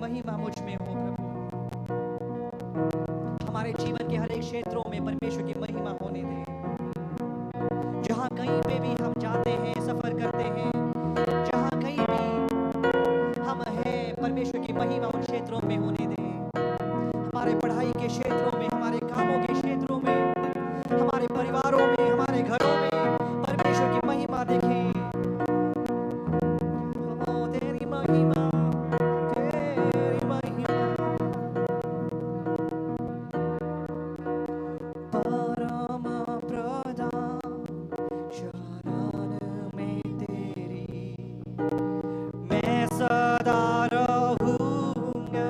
महिमा मुझ में हो प्रभु। हमारे जीवन के हर एक क्षेत्रों में परमेश्वर की महिमा होने दे। जहाँ कहीं पे भी हम जाते हैं, सफर करते हैं, जहाँ कहीं भी हम हैं, परमेश्वर की महिमा उन क्षेत्रों में होने दे। हमारे पढ़ाई के क्षेत्रों में, हमारे कामों के क्षेत्रों में, हमारे परिवारों में, हमारे घरों में परमेश्वर की महिमा देखें। ओ तेरी महिमा, तेरी महिमा। परम प्रधान शरण में तेरी मैं सदा रहूंगा।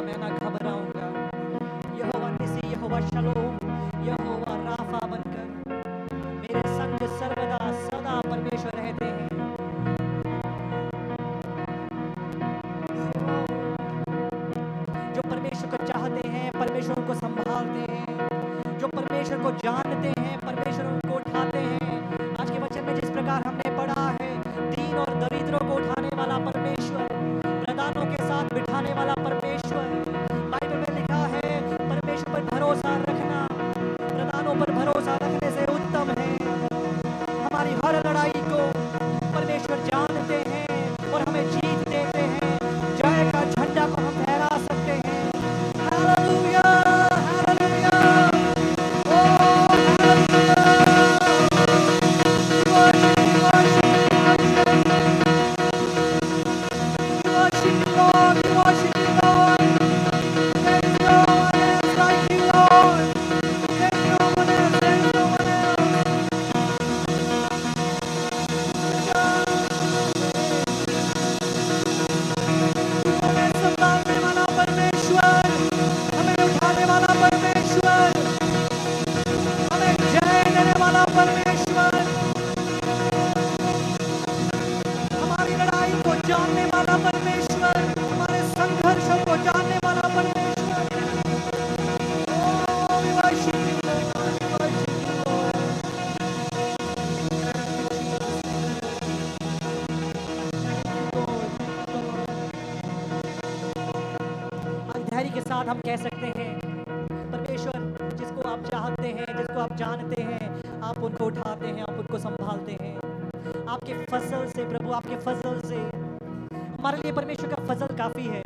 मैं ना घबराऊंगा। यहोवा निसी, यहोवा शलोम, यहोवा राफा बनकर मेरे संग सर्वदा सदा परमेश्वर रहते हैं। जो परमेश्वर को चाहते हैं परमेश्वर को संभालते हैं, जो परमेश्वर को जानते हैं परमेश्वर उनको उठाते हैं। आज के वचन में जिस प्रकार हमने पढ़ा है, दीन और दरिद्रों को उठाने वाला परमेश्वर, प्रधानों के साथ बिठाने वाला परमेश्वर। बाइबल में लिखा है परमेश्वर पर भरोसा रखना प्रधानों पर भरोसा रखने से उत्तम है। हमारी हर लड़ाई को परमेश्वर जानते हैं और हमें जीत देते हैं। जय का झंडा को हम फहरा सकते हैं। हालेलुया, हालेलुया, ओ संभालने वाला परमेश्वर, हमें उठाने वाला परमेश्वर, हमें जय देने वाला परमेश्वर, हमारी लड़ाई को जानने वाला परमेश्वर, हमारे संघर्षों को जानने वाला परमेश्वर। Oh, we worship you, Lord, we worship you, Lord. आज धैर्य के साथ हम कह सकते हैं परमेश्वर जिसको आप चाहते हैं, जिसको आप जानते हैं, आप उनको उठाते हैं, आप उनको संभालते हैं। आपके फजल से प्रभु, आपके फजल से हमारे लिए परमेश्वर का फजल काफी है।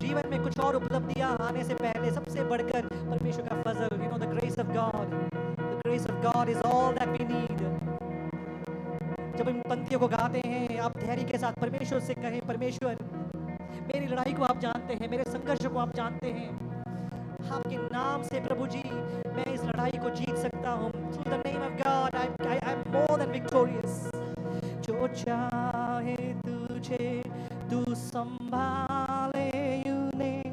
जीवन में कुछ और उपलब्धियां आने से पहले सबसे बढ़कर परमेश्वर का फजल, you know, the grace of God, the grace of God is all that we need. जब इन पंक्तियों को गाते हैं, आप धैर्य के साथ परमेश्वर से कहें, परमेश्वर मेरी लड़ाई को आप जानते हैं, मेरे संघर्ष को आप जानते हैं। आपके नाम से प्रभु जी मैं इस लड़ाई को जीत सकता हूँ। Through the name of God, I'm more than victorious. जो चाहे तुझे तू संभाले उन्हें,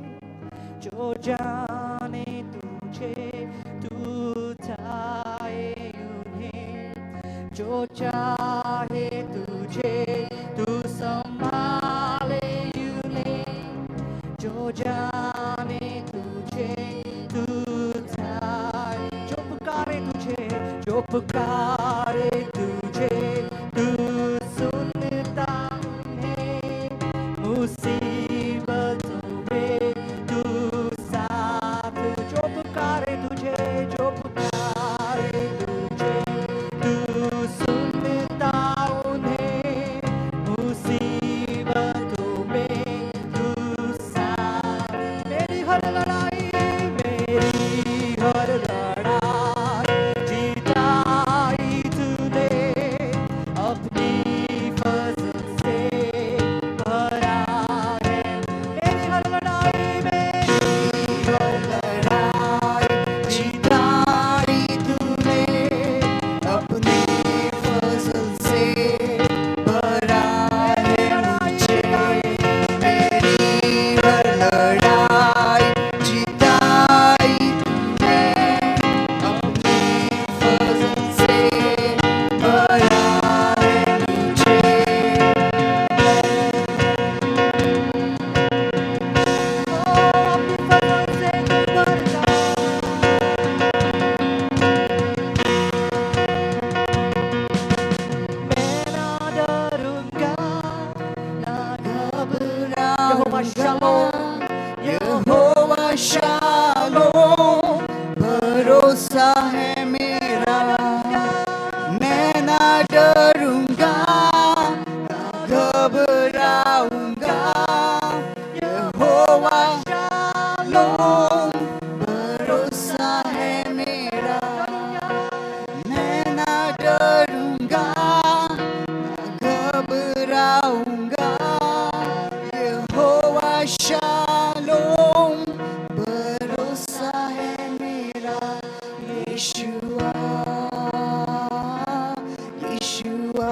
जो जाने तुझे तू उठाए उन्हें, जो चाहे तुझे तू संभाले उन्हें, जो जाने तुझे तू उठाए, जो पुकारे तुझे, जो पुकारे तुझे तू सुनता है, मुसीबतों में तू साथ, जो पुकारे तुझे, जो पुकारे तुझे तू सुनता उन्हें, मुसीबतों में तू साथ। मेरी हर लड़ाई, मेरी हर लड़ाई जीताई तूने, अपनी फजल से भरा है। मेरी हर लड़ाई, मेरी हर लड़ाई जीताई तूने, अपनी फजल से भरा है मुझे। मेरी हर लड़ाई जीताई तूने, अपनी फजल से भरा है मुझे। अपनी फजल से तू भरता, मैं ना डरूंगा ना घबराऊंगा। यहोवा शालोम, यहोवा शालोम भरोसा है मेरा, मैं ना डरूंगा ना घबराऊंगा। यहोवा शालोम भरोसा है मेरा, मैं ना डरूंगा ना घबराऊंगा। यहोवा शालोम भरोसा है मेरा। यीशुआ यीशुआ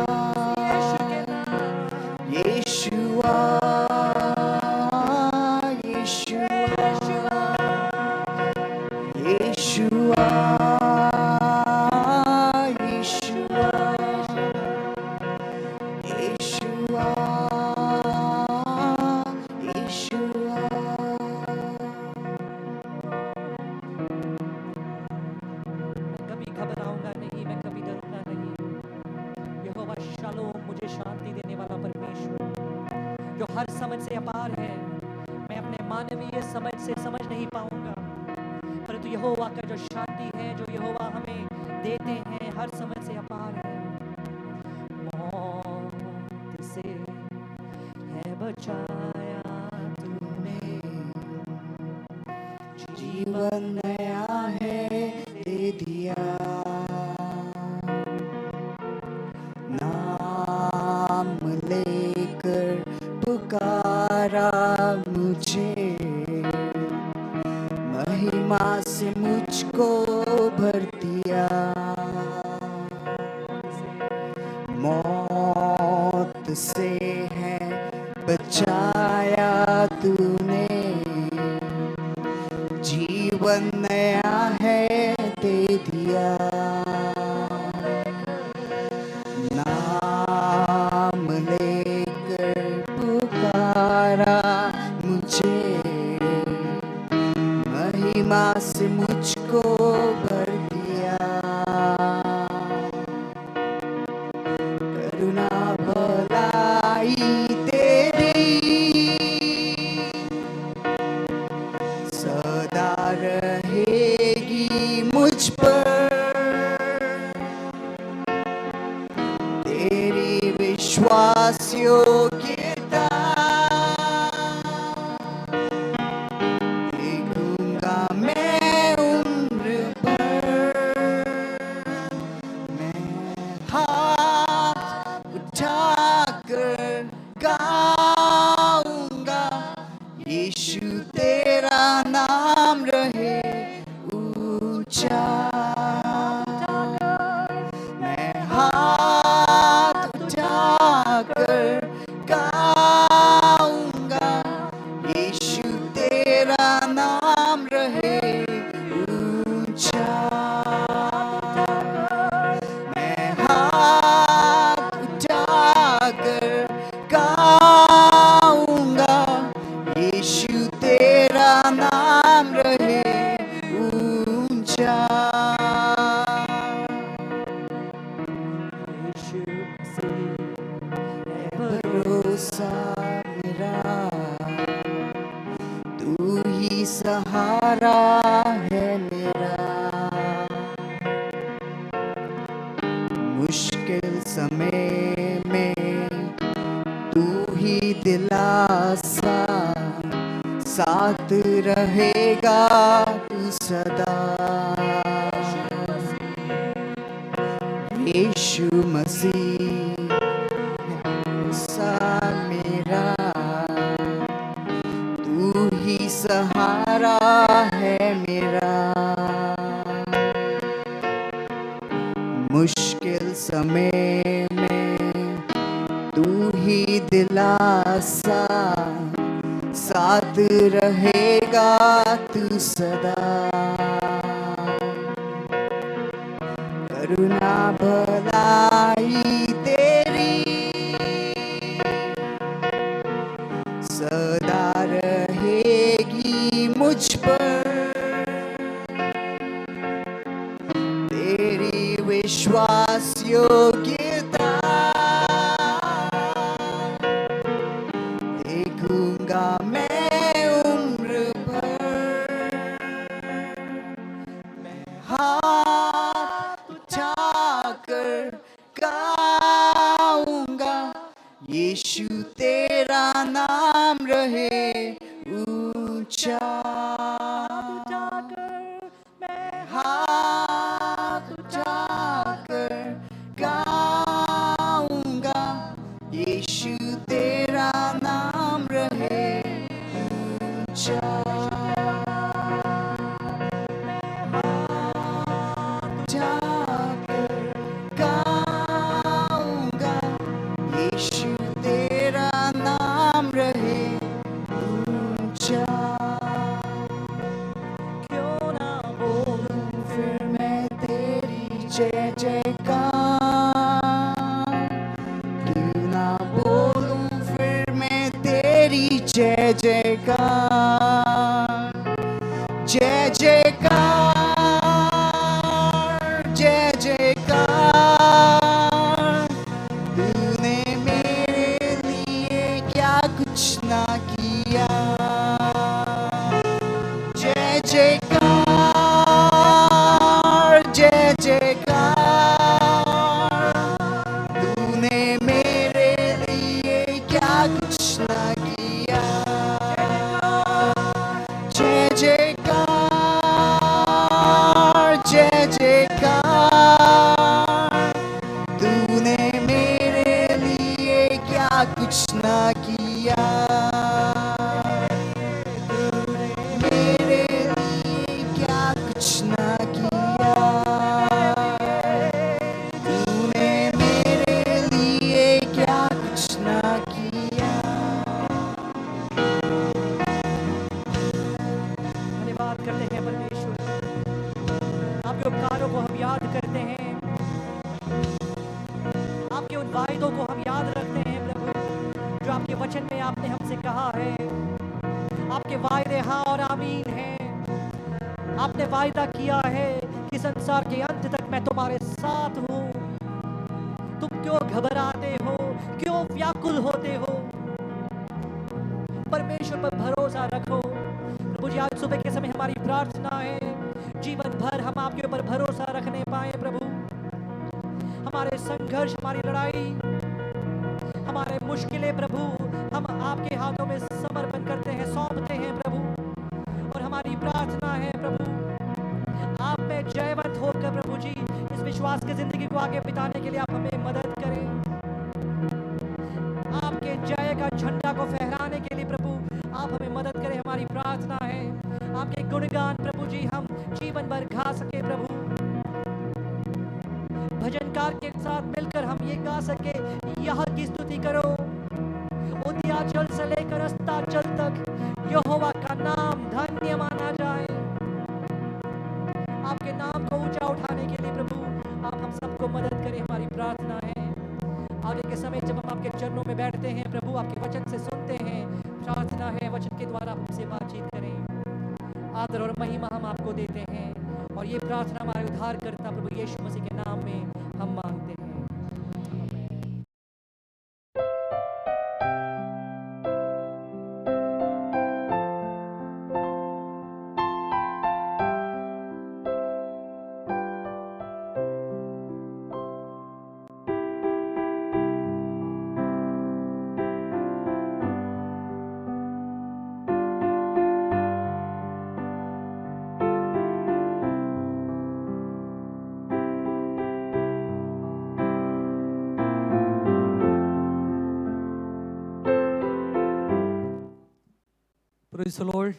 यीशुआ यीशुआ जो हर समझ से अपार है। मैं अपने मानवीय समझ से समझ नहीं पाऊंगा, परंतु यहोवा का जो शांति है, जो यहोवा हमें देते हैं, हर समझ से अपार है। मौत से है बचाया तूने, जीवन नया है दे दिया। नाम लेकर पुकारा मुझे, महिमा से मुझको भर दिया। मौत से है बचाया तूने, जीवन नया है दे दिया। नाम लेकर पुकारा मुझे, महिमा से मुझको भर दिया। करुणा भलाई तेरी सदा रहेगी मुझ पर, तेरी विश्वास योग्यता देखूंगा मैं उम्र भर। मैं हाथ उठाकर गाऊंगा, यीशु तेरा नाम रहे ऊंचा। मैं हाथ उठाकर गाऊंगा, यीशु तेरा नाम रहे ऊंचा। मैं हाथ उठाकर गाऊंगा, यीशु तेरा नाम रहे ऊंचा। यीशु मसीह है भरोसा मेरा, तू ही सहारा है मेरा। मुश्किल समय में तू ही दिलासा, साथ रहेगा तू सदा। यीशु मसीह भरोसा मेरा, तू ही सहारा है मेरा। मुश्किल समय में तू ही दिलासा, साथ रहेगा तू सदा। करुणा भलाई तेरी सदा रहेगी मुझ पर, तेरी विश्वास योग्यता देखूंगा मैं उम्र भर। मैं हाथ उठाकर गाऊंगा, यीशु तेरा नाम रहे ऊंचा। मैं हाथ उठाकर गाऊंगा, यीशु तेरा नाम रहे ऊंचा। उठाकर गाऊंगा, यीशु तेरा नाम रहे ऊंचा। क्यों ना बोलूं फिर मैं तेरी जय जयकार, क्यों ना बोलूं फिर मैं तेरी जय जयकार। जय जयकार, जय जयकार, तूने मेरे लिए क्या कुछ जयकार जय जयकार तूने मेरे लिए क्या कुछ ना किया जय जयकार जय जयकार तूने मेरे लिए क्या कुछ ना किया मेरे लिए क्या कुछ ना किया तूने मेरे लिए क्या कुछ ना किया धन्यवाद करते हैं परमेश्वर, आपके उपकारों को हम याद करते हैं, आपके उन वायदों को हम याद रखते हैं प्रभु, जो आपके वचन में आपने हमसे कहा है। आपके वायदे हाँ और आमीन हैं। आपने वायदा किया है कि संसार के अंत तक मैं तुम्हारे साथ हूँ। तुम क्यों घबराते हो, क्यों व्याकुल होते हो? परमेश्वर पर भरोसा रखो। प्रभु जी, आज सुबह के समय हमारी प्रार्थना है जीवन भर हम आपके ऊपर भरोसा रखने पाए प्रभु। हमारे संघर्ष, हमारी लड़ाई, हमारे मुश्किलें प्रभु हम आपके हाथों में समर्पण करते हैं, सौंपते हैं प्रभु। और हमारी प्रार्थना है प्रभु, आप में जयवंत होकर प्रभु जी इस विश्वास की जिंदगी को आगे बिताने के लिए आप हमें मदद करें। आपके जय का झंडा को फहराने के लिए प्रभु आप हमें मदद करें। हमारी प्रार्थना है आपके गुणगान प्रभु जी हम जीवन भर गा सके प्रभु। भजनकार के साथ मिलकर हम ये गा सके, यह की स्तुति करो उदयाचल से लेकर अस्ताचल तक, यहोवा का नाम धन्य माना जाए। आपके नाम को ऊंचा उठाने के लिए प्रभु आप हम सबको मदद करें। हमारी प्रार्थना है आगे के समय जब हम आपके चरणों में बैठते हैं प्रभु, आपके वचन से सुनते हैं, प्रार्थना है वचन के द्वारा हमसे बातचीत करें। आदर और महिमा हम आपको देते हैं और ये प्रार्थना हमारे उद्धारकर्ता प्रभु यीशु मसीह के नाम में हम मांगते हैं। Praise the Lord।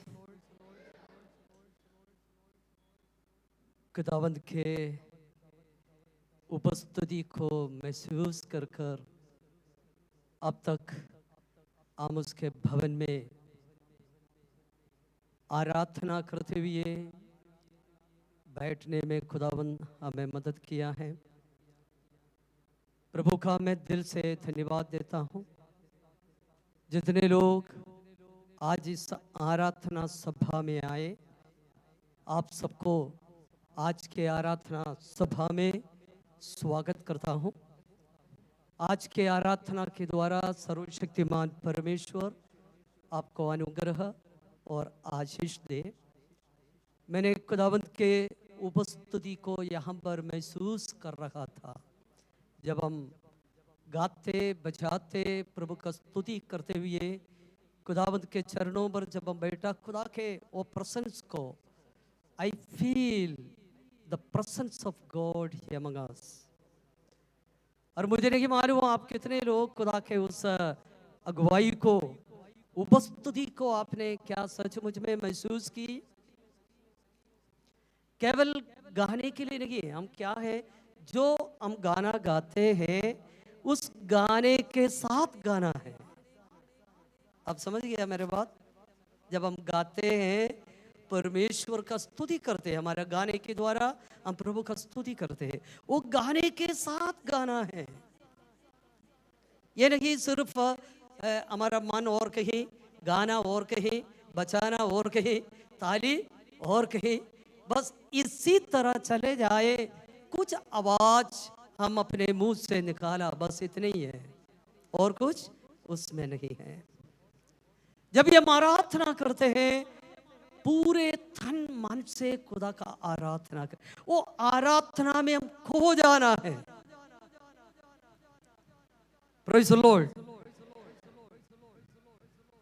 खुदावंद के उपस्थिति को महसूस कर कर अब तक हम उसके भवन में आराधना करते हुए बैठने में खुदावंद हमें मदद किया है। प्रभु का मैं दिल से धन्यवाद देता हूँ। जितने लोग आज इस आराधना सभा में आए, आप सबको आज के आराधना सभा में स्वागत करता हूं। आज के आराधना के द्वारा सर्वशक्तिमान परमेश्वर आपको अनुग्रह और आशीष दे। मैंने खुदावंत के उपस्थिति को यहाँ पर महसूस कर रहा था। जब हम गाते बजाते प्रभु का स्तुति करते हुए खुदावंत के चरणों पर जब हम बैठा, खुदा के वो प्रेजेंस को I feel the presence of God among us. और मुझे नहीं मालूम आप कितने लोग खुदा के उस अगुवाई को, उपस्थिति को आपने क्या सचमुच में महसूस की। केवल गाने के लिए नहीं, हम क्या है जो हम गाना गाते हैं उस गाने के साथ गाना है। आप समझ गया मेरे बात? जब हम गाते हैं परमेश्वर का स्तुति करते हैं, हमारे गाने के द्वारा हम प्रभु का स्तुति करते हैं, वो गाने के साथ गाना है। ये नहीं सिर्फ हमारा मन और कहीं, गाना और कहीं, बचाना और कहीं, ताली और कहीं, बस इसी तरह चले जाए, कुछ आवाज हम अपने मुंह से निकाला, बस इतने ही है और कुछ उसमें नहीं है। जब ये आराधना करते हैं पूरे तन मन से खुदा का आराधना कर, वो आराधना में हम खो जाना है। Praise the Lord.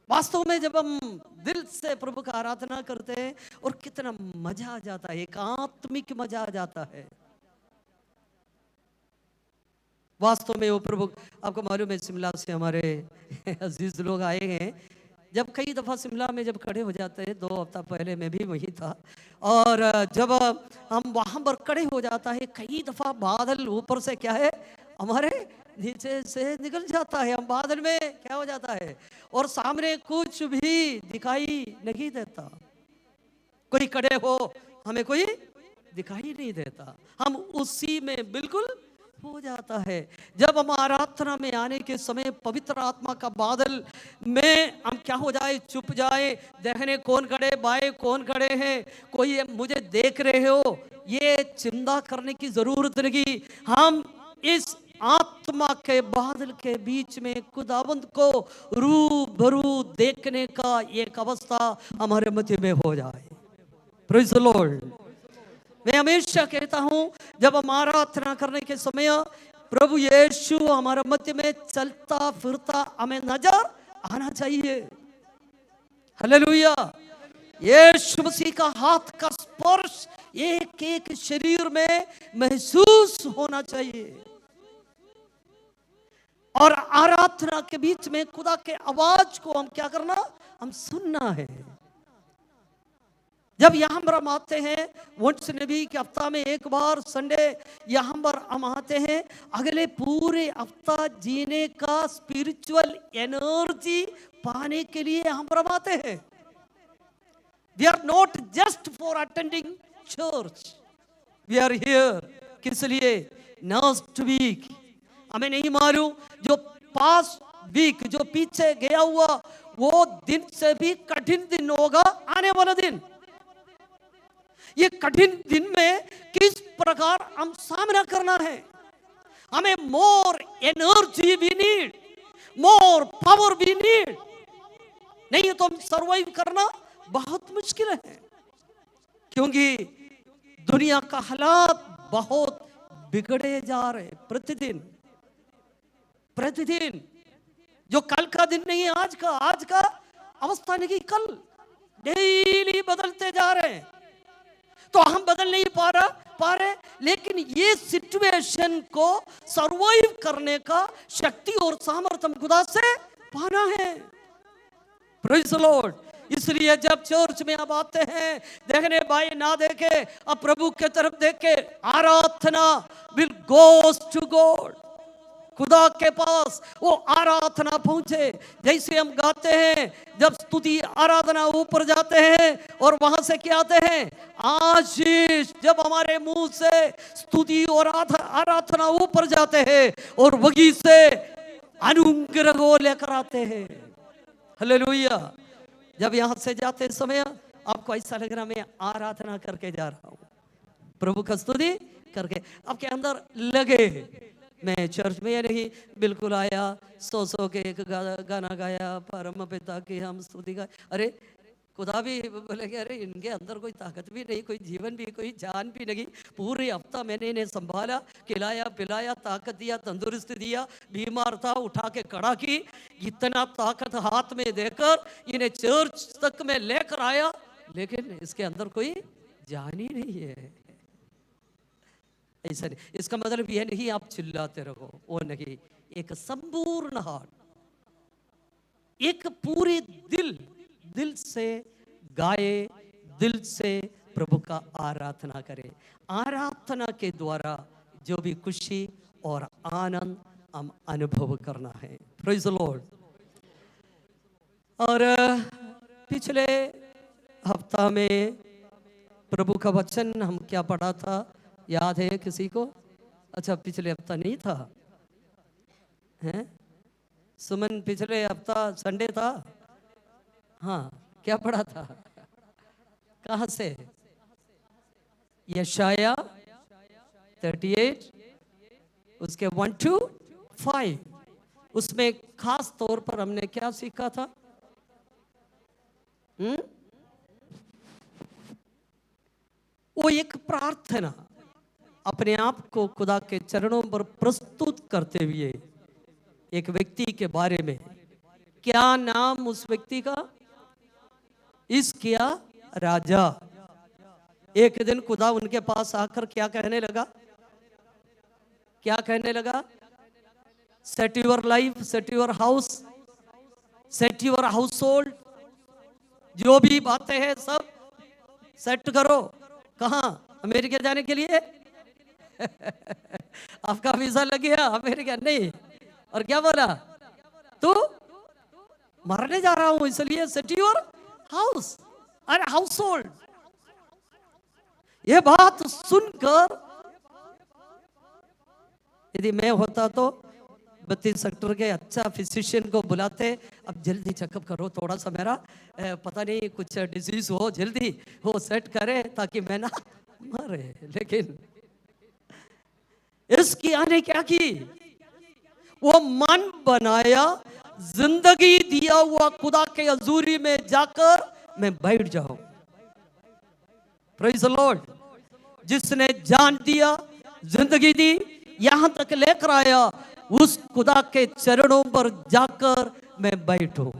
वास्तव में जब हम दिल से प्रभु का आराधना करते हैं और कितना मजा आ जाता है, एक आत्मिक मजा आ जाता है। वास्तव में वो प्रभु, आपको मालूम है शिमला से हमारे अजीज लोग आए हैं। जब कई दफ़ा शिमला में जब खड़े हो जाते हैं, 2 हफ्ता पहले मैं भी वहीं था, और जब हम वहाँ पर खड़े हो जाता है, कई दफ़ा बादल ऊपर से क्या है हमारे नीचे से निकल जाता है, हम बादल में क्या हो जाता है और सामने कुछ भी दिखाई नहीं देता। कोई खड़े हो, हमें कोई दिखाई नहीं देता, हम उसी में बिल्कुल हो जाता है। जब हम आराधना में आने के समय पवित्र आत्मा का बादल में हम क्या हो जाए, चुप जाए, देखने कौन खड़े, बाएं कौन खड़े हैं, कोई मुझे देख रहे हो, ये चिंता करने की जरूरत नहीं। हम इस आत्मा के बादल के बीच में खुदावंद को रूबरू देखने का एक अवस्था हमारे मध्य में हो जाए। Praise the Lord. मैं हमेशा कहता हूं, जब हम आराधना करने के समय प्रभु यीशु हमारे मध्य में चलता फिरता हमें नजर आना चाहिए। हालेलुया। यीशु मसीह का हाथ का स्पर्श एक एक शरीर में महसूस होना चाहिए, और आराधना के बीच में खुदा के आवाज को हम क्या करना, हम सुनना है। जब यहाँ पर हम आते हैं, वंश नबी के हफ्ता में एक बार संडे यहाँ पर हम आते हैं, अगले पूरे हफ्ता जीने का स्पिरिचुअल एनर्जी पाने के लिए यहाँ पर हम आते हैं। We are not just for attending church, we are here किस लिए, नेक्स्ट वीक हमें नहीं मालूम, जो पास वीक जो पीछे गया हुआ वो दिन से भी कठिन दिन होगा आने वाला दिन। ये कठिन दिन में किस प्रकार हम सामना करना है, हमें मोर एनर्जी भी नीड, मोर पावर भी नीड, नहीं तो हम सरवाइव करना बहुत मुश्किल है। क्योंकि दुनिया का हालात बहुत बिगड़े जा रहे प्रतिदिन प्रतिदिन। जो कल का दिन नहीं है, आज का अवस्था नहीं, कल डेली बदलते जा रहे हैं, तो हम बदल नहीं पा रहे, लेकिन ये सिचुएशन को सरवाइव करने का शक्ति और सामर्थ्य हम खुदा से पाना है। Praise the Lord. इसलिए जब चर्च में आप आते हैं, देखने बाएं ना देखे, अब प्रभु के तरफ देखे, आराधना विल गोस टू गॉड, खुदा के पास वो आराधना पहुंचे। जैसे हम गाते हैं, जब स्तुति आराधना ऊपर जाते हैं और वहां से क्या आते हैं, आशीष। जब हमारे मुंह से स्तुति और आराधना ऊपर जाते हैं और वही से अनुग्रह को लेकर आते हैं। हालेलुया। जब यहां से जाते समय आपको ऐसा लग रहा मैं आराधना करके जा रहा हूं, प्रभु का स्तुति करके आपके अंदर लगे। मैं चर्च में नहीं, बिल्कुल आया, सौ के एक गाना गाया, परम पिता की हम स्तुति गाए। अरे खुदा भी बोले कि अरे इनके अंदर कोई ताकत भी नहीं, कोई जीवन भी, कोई जान भी नहीं। पूरे हफ्ता मैंने इन्हें संभाला, खिलाया पिलाया, ताकत दिया, तंदुरुस्ती दिया, बीमार था उठा के खड़ा की, इतना ताकत हाथ में देकर इन्हें चर्च तक में लेकर आया, लेकिन इसके अंदर कोई जान ही नहीं है। ऐसा नहीं, इसका मतलब यह नहीं आप चिल्लाते रहो, वो नहीं। एक संपूर्ण हार्ट, एक पूरे दिल से गाए, दिल से प्रभु का आराधना करे। आराधना के द्वारा जो भी खुशी और आनंद हम अनुभव करना है। Praise the Lord. और पिछले हफ्ता में प्रभु का वचन हम क्या पढ़ा था, याद है किसी को? अच्छा, पिछले हफ्ता नहीं था, हैं सुमन? पिछले हफ्ता संडे था, हाँ। क्या पढ़ा था? कहां से? यशाया 38 उसके 1 to 5। उसमें खास तौर पर हमने क्या सीखा था? वो एक प्रार्थना अपने आप को खुदा के चरणों पर प्रस्तुत करते हुए एक व्यक्ति के बारे में, क्या नाम उस व्यक्ति का? हिजकिय्याह राजा। एक दिन खुदा उनके पास आकर क्या कहने लगा? क्या कहने लगा? Set your life, set your house, set your house hold, जो भी बातें हैं सब सेट करो। कहाँ? अमेरिका जाने के लिए? आपका वीजा लग गया अमेरिका? नहीं। और क्या बोला? तो मरने जा रहा हूं इसलिए सेट योर हाउस और हाउस होल्ड। ये बात सुनकर यदि मैं होता तो 32 सेक्टर के अच्छा फिजिशियन को बुलाते, अब जल्दी चेकअप करो, थोड़ा सा मेरा पता नहीं कुछ डिजीज हो, जल्दी हो सेट करे ताकि मैं ना मरे। लेकिन हिजकिय्याह ने क्या की? वो मन बनाया, जिंदगी दिया हुआ खुदा के हजूरी में जाकर मैं बैठ जाऊं। Praise the Lord. जिसने जान दिया, जिंदगी दी, यहां तक लेकर आया, उस खुदा के चरणों पर जाकर मैं बैठूं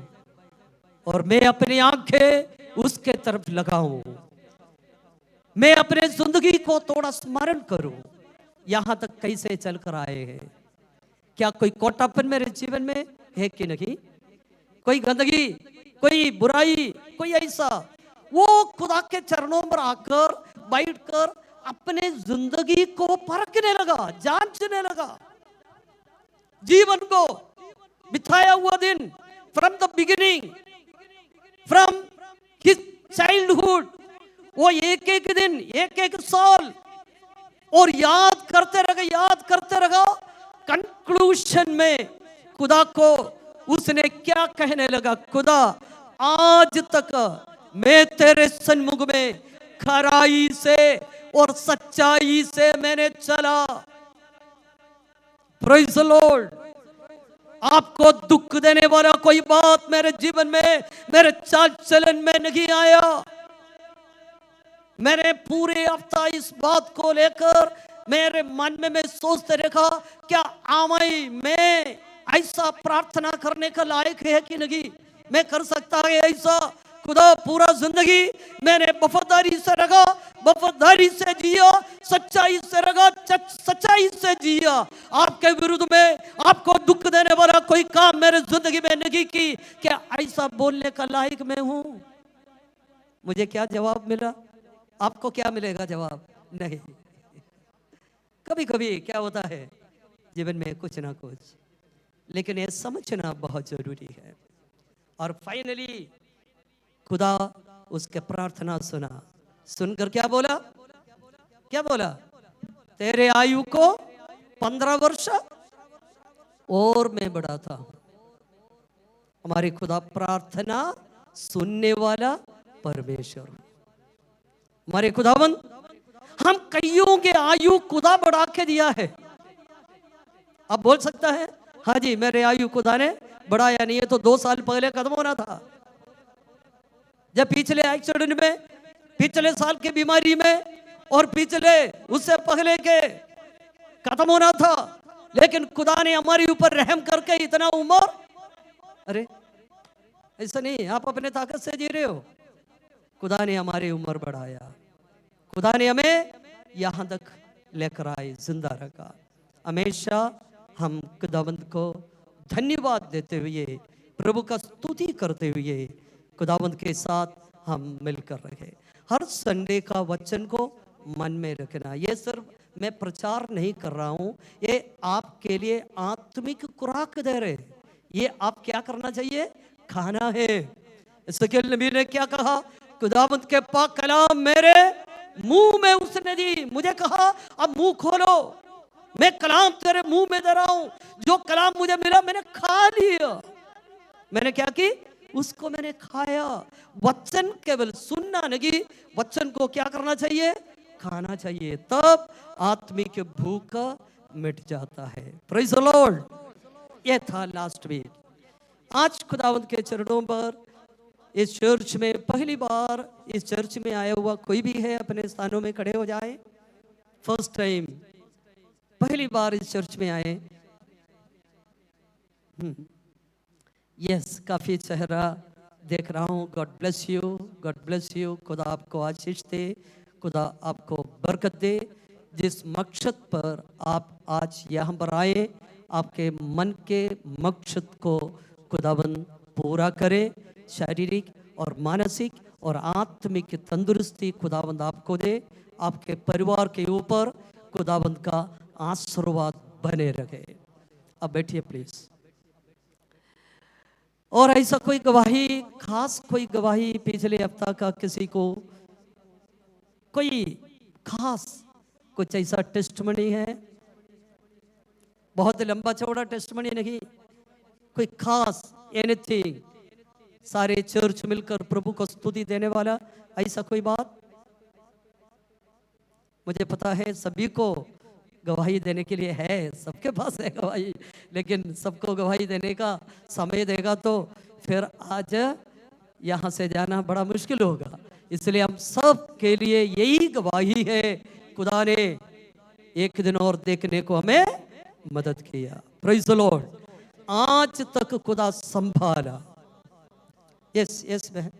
और मैं अपनी आंखें उसके तरफ लगाऊं, मैं अपने जिंदगी को थोड़ा स्मरण करूं, यहां तक कैसे चलकर आए हैं। क्या कोई कोटापन मेरे जीवन में है कि नहीं? कोई गंदगी, कोई बुराई, कोई ऐसा? वो खुदा के चरणों पर आकर बैठकर अपने जिंदगी को परखने लगा, जांचने लगा। जीवन को बिताया हुआ दिन, from the beginning, from his childhood, वो एक एक दिन, एक एक साल, और याद करते रहा। कंक्लूशन में खुदा को उसने क्या कहने लगा? खुदा, आज तक मैं तेरे सन्मुख में खराई से और सच्चाई से मैंने चला। Praise the Lord. आपको दुख देने वाला कोई बात मेरे जीवन में, मेरे चाल चलन में नहीं आया। मैंने पूरे हफ्ता इस बात को लेकर मेरे मन में मैं सोचते रखा, क्या आमाई मैं ऐसा प्रार्थना करने का लायक है कि नहीं? मैं कर सकता है ऐसा? खुदा, पूरा जिंदगी मैंने वफादारी से रखा, वफादारी से जिया, सच्चाई से रखा, सच्चाई से जिया। आपके विरुद्ध में, आपको दुख देने वाला कोई काम मेरे जिंदगी में नहीं की। क्या ऐसा बोलने का लायक मैं हूं? मुझे क्या जवाब मिला? आपको क्या मिलेगा जवाब? नहीं। कभी कभी क्या होता है जीवन में कुछ ना कुछ, लेकिन ये समझना बहुत जरूरी है। और फाइनली खुदा उसके प्रार्थना सुना। सुनकर क्या बोला? क्या बोला? तेरे आयु को 15 वर्ष और मैं बढ़ाता हूं। हमारे खुदा प्रार्थना सुनने वाला परमेश्वर। हमारे खुदावन, हम कईयों के आयु खुदा बढ़ा के दिया है। अब बोल सकता है, हाँ जी मेरे आयु खुदा ने बढ़ाया नहीं है, तो 2 साल पहले खत्म होना था। जब पिछले एक्सीडेंट में, पिछले साल की बीमारी में, और पिछले उससे पहले के खत्म होना था, लेकिन खुदा ने हमारे ऊपर रहम करके इतना उम्र, अरे ऐसा नहीं, आप अपने ताकत से जी रहे हो। खुदा ने हमारी उम्र बढ़ाया, खुदा ने हमें यहां तक लेकर आए, जिंदा रखा। हमेशा हम खुदावंद को धन्यवाद देते हुए, प्रभु का स्तुति करते हुए खुदावंद के साथ हम मिलकर रहे। हर संडे का वचन को मन में रखना। ये सिर्फ मैं प्रचार नहीं कर रहा हूं, ये आपके लिए आत्मिक खुराक दे रहे। ये आप क्या करना चाहिए? खाना है। इसकेल नबी ने क्या कहा? खुदावंद के पाक कलाम मेरे मुंह में उसने दी, मुझे कहा अब मुंह खोलो, मैं कलाम तेरे मुंह में दे रहा हूं। जो कलाम मुझे मिला मैंने खा लिया। मैंने क्या की? उसको मैंने खाया। वचन केवल सुनना नहीं, वचन को क्या करना चाहिए? खाना चाहिए, तब आत्मिक भूख मिट जाता है। Praise the Lord. ये था लास्ट वीक। आज खुदावंद के चरणों पर इस चर्च में पहली बार इस चर्च में आया हुआ कोई भी है, अपने स्थानों में खड़े हो जाए। फर्स्ट टाइम, पहली बार इस चर्च में आए। यस, काफी चेहरा देख रहा हूँ। God bless you, God bless you. खुदा आपको आशीष दे, खुदा आपको बरकत दे। जिस मकसद पर आप आज यहाँ पर आए, आपके मन के मकसद को खुदाबंद पूरा करे। शारीरिक और मानसिक और आत्मिक तंदुरुस्ती खुदाबंद आपको दे। आपके परिवार के ऊपर खुदाबंद का आशीर्वाद बने रहे। अब बैठिए प्लीज। और ऐसा कोई गवाही, खास कोई गवाही पिछले हफ्ता का किसी को कोई खास कुछ ऐसा टेस्टमनी है? बहुत लंबा चौड़ा टेस्टमनी नहीं, कोई खास एनीथिंग, सारे चर्च मिलकर प्रभु को स्तुति देने वाला, ऐसा कोई बात? मुझे पता है सभी को गवाही देने के लिए है, सबके पास है गवाही, लेकिन सबको गवाही देने का समय देगा तो फिर आज यहाँ से जाना बड़ा मुश्किल होगा। इसलिए हम सब के लिए यही गवाही है, खुदा ने एक दिन और देखने को हमें मदद किया। Praise the Lord. आज तक खुदा संभाला। यस यस बहन।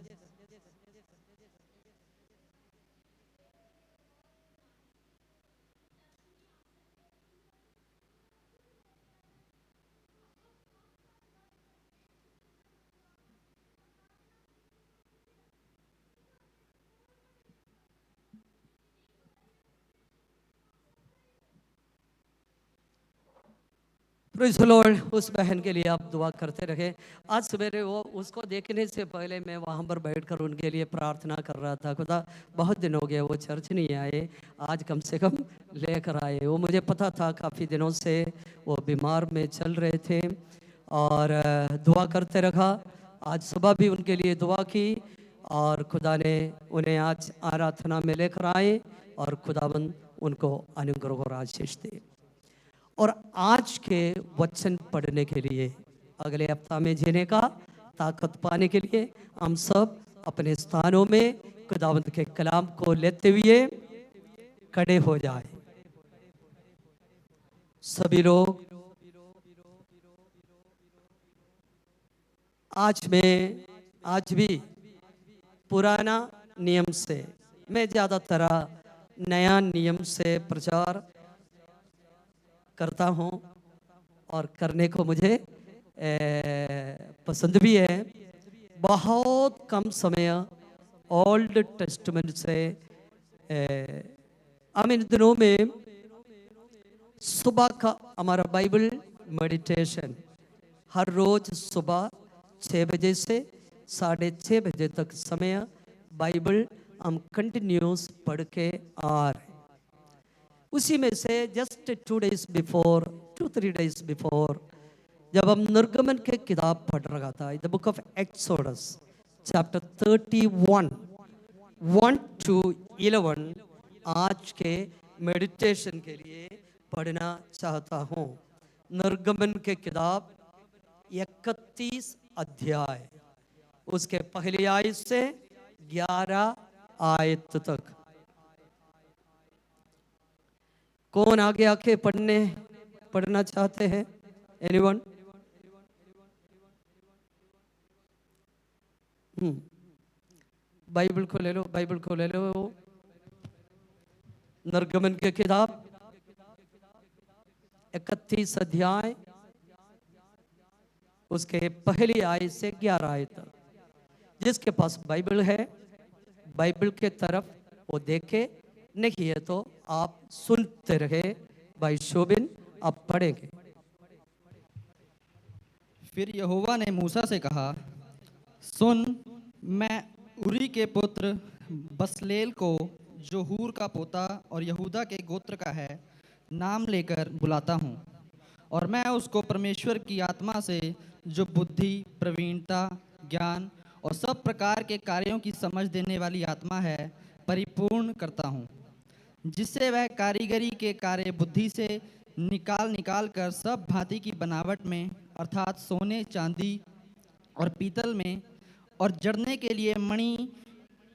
Praise the Lord. उस बहन के लिए आप दुआ करते रहे। आज सवेरे वो उसको देखने से पहले मैं वहाँ पर बैठकर उनके लिए प्रार्थना कर रहा था। खुदा बहुत दिन हो गए वो चर्च नहीं आए, आज कम से कम लेकर आए। वो मुझे पता था काफ़ी दिनों से वो बीमार में चल रहे थे और दुआ करते रहा। आज सुबह भी उनके लिए दुआ की और खुदा ने उन्हें आज आराधना में लेकर आए और खुदाबंद उनको अनुग्रह और आशीष दे। और आज के वचन पढ़ने के लिए, अगले हफ्ता में जीने का ताकत पाने के लिए हम सब अपने स्थानों में खुदावंद के कलाम को लेते हुए खड़े हो जाए। सभी लोग आज भी पुराना नियम से, मैं ज़्यादातर नया नियम से प्रचार करता हूँ और करने को मुझे पसंद भी है। बहुत कम समय ओल्ड टेस्टमेंट से हम इन दिनों में सुबह का हमारा बाइबल मेडिटेशन हर रोज सुबह 6 बजे से 6:30 बजे तक समय बाइबल हम कंटिन्यूस पढ़ के आ रहे। उसी में से just 2 days before, 2-3 days before, जब हम निर्गमन के किताब पढ़ रहा था, the book of exodus chapter 31 1 to 11 आज के मेडिटेशन के लिए पढ़ना चाहता हूँ। निर्गमन के किताब 31 अध्याय, उसके पहली आयत से 11 आयत तक। कौन आगे आके पढ़ना चाहते हैं? एनीवन? बाइबल को ले लो, बाइबल को ले लो। निर्गमन के किताब 31 अध्याय, उसके पहली आयत से 11 आयत तक। जिसके पास बाइबल है बाइबल के तरफ वो देखे, नहीं है तो आप सुनते रहे। भाई शोभिन आप पढ़ेंगे। फिर यहोवा ने मूसा से कहा, सुन, मैं उरी के पुत्र बसलेल को, जो हूर का पोता और यहूदा के गोत्र का है, नाम लेकर बुलाता हूँ, और मैं उसको परमेश्वर की आत्मा से, जो बुद्धि, प्रवीणता, ज्ञान और सब प्रकार के कार्यों की समझ देने वाली आत्मा है, परिपूर्ण करता हूँ, जिससे वह कारीगरी के कार्य बुद्धि से निकाल कर सब भांति की बनावट में, अर्थात सोने, चांदी और पीतल में और जड़ने के लिए मणि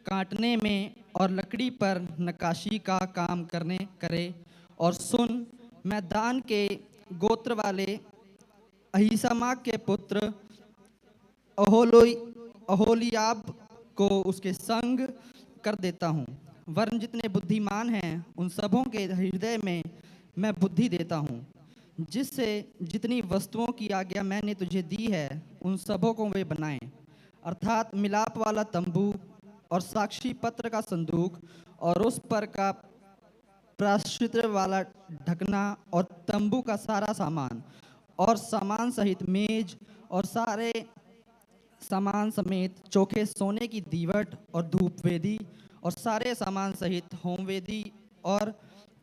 काटने में और लकड़ी पर नक्काशी का काम करे। और सुन, मैं दान के गोत्र वाले अहीसामाक के पुत्र ओहोलियाब को उसके संग कर देता हूँ। वरन जितने बुद्धिमान हैं उन सबों के हृदय में मैं बुद्धि देता हूँ, जिससे जितनी वस्तुओं की आज्ञा मैंने तुझे दी है उन सबों को वे बनाएं, अर्थात मिलाप वाला तंबू और साक्षी पत्र का संदूक और उस पर का प्रायश्चित वाला ढकना और तंबू का सारा सामान और सामान सहित मेज और सारे सामान समेत चोखे सोने की दीवट और धूप वेदी और सारे सामान सहित होमवेदी और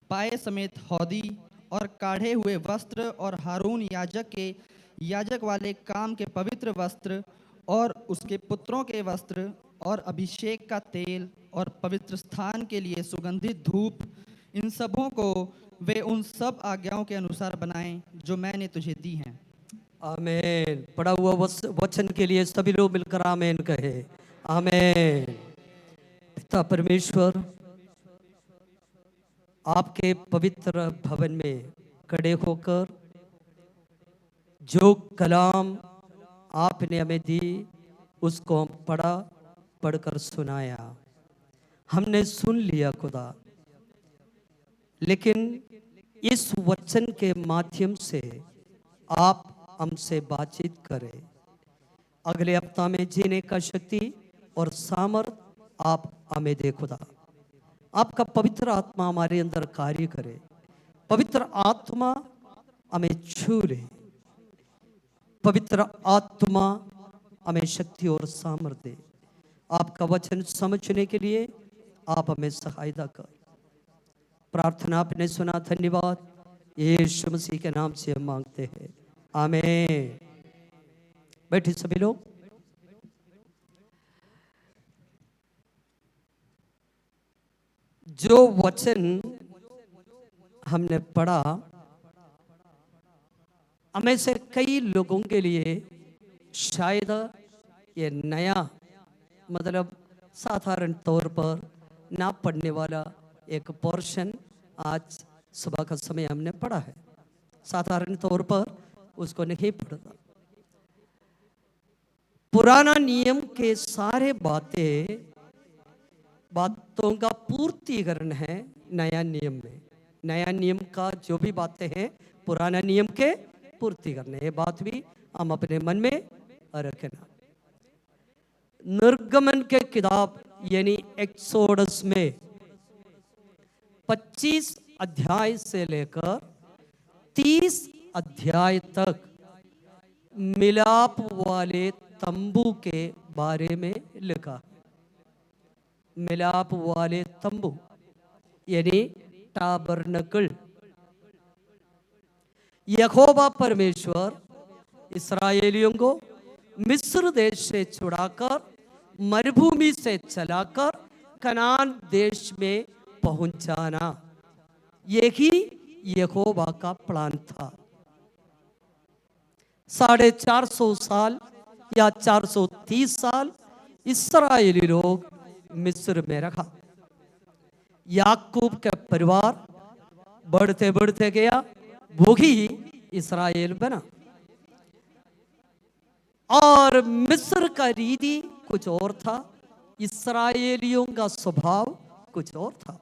पाए समेत हौदी और काढ़े हुए वस्त्र और हारून याजक के याजक वाले काम के पवित्र वस्त्र और उसके पुत्रों के वस्त्र और अभिषेक का तेल और पवित्र स्थान के लिए सुगंधित धूप, इन सबों को वे उन सब आज्ञाओं के अनुसार बनाएं जो मैंने तुझे दी हैं। आमीन। पढ़ा हुआ वचन के लिए सभी लोग मिलकर आमीन कहे। आमीन। पिता परमेश्वर, आपके पवित्र भवन में खड़े होकर जो कलाम आपने हमें दी उसको हम पढ़कर सुनाया, हमने सुन लिया खुदा। लेकिन इस वचन के माध्यम से आप हमसे बातचीत करें। अगले हफ्ता में जीने का शक्ति और सामर्थ आप हमें दे खुदा। आपका पवित्र आत्मा हमारे अंदर कार्य करे। पवित्र आत्मा हमें छू ले। पवित्र आत्मा हमें शक्ति और सामर्थ्य दे। आपका वचन समझने के लिए आप हमें सहायता कर। प्रार्थना आपने सुना, धन्यवाद। यीशु मसीह के नाम से हम मांगते हैं, आमीन। बैठे सभी लोग। जो वचन हमने पढ़ा, हमें से कई लोगों के लिए शायद ये नया, मतलब साधारण तौर पर ना पढ़ने वाला एक पोर्शन आज सुबह का समय हमने पढ़ा है। साधारण तौर पर उसको नहीं पढ़ता। पुराना नियम के सारे बातों का पूर्तिकरण है नया नियम में। नया नियम का जो भी बातें हैं पुराना नियम के पूर्तिकरण है। ये बात भी हम अपने मन में रखना। निर्गमन के किताब यानी एक्सोडस में 25 अध्याय से लेकर 30 अध्याय तक मिलाप वाले तंबू के बारे में लिखा। मिलाप वाले तंबू यानी टाबरनकल। यहोवा परमेश्वर इस्राएलियों को मिस्र देश से छुड़ाकर मरुभूमि से चलाकर कनान देश में पहुंचाना, यही यहोवा का प्लान था। 450 साल या 430 साल इस्राएली लोग मिस्र में रखा। याकूब का परिवार बढ़ते बढ़ते गया, वही इस्राएल बना। और मिस्र का रीति कुछ और था, इस्राएलियों का स्वभाव कुछ और था।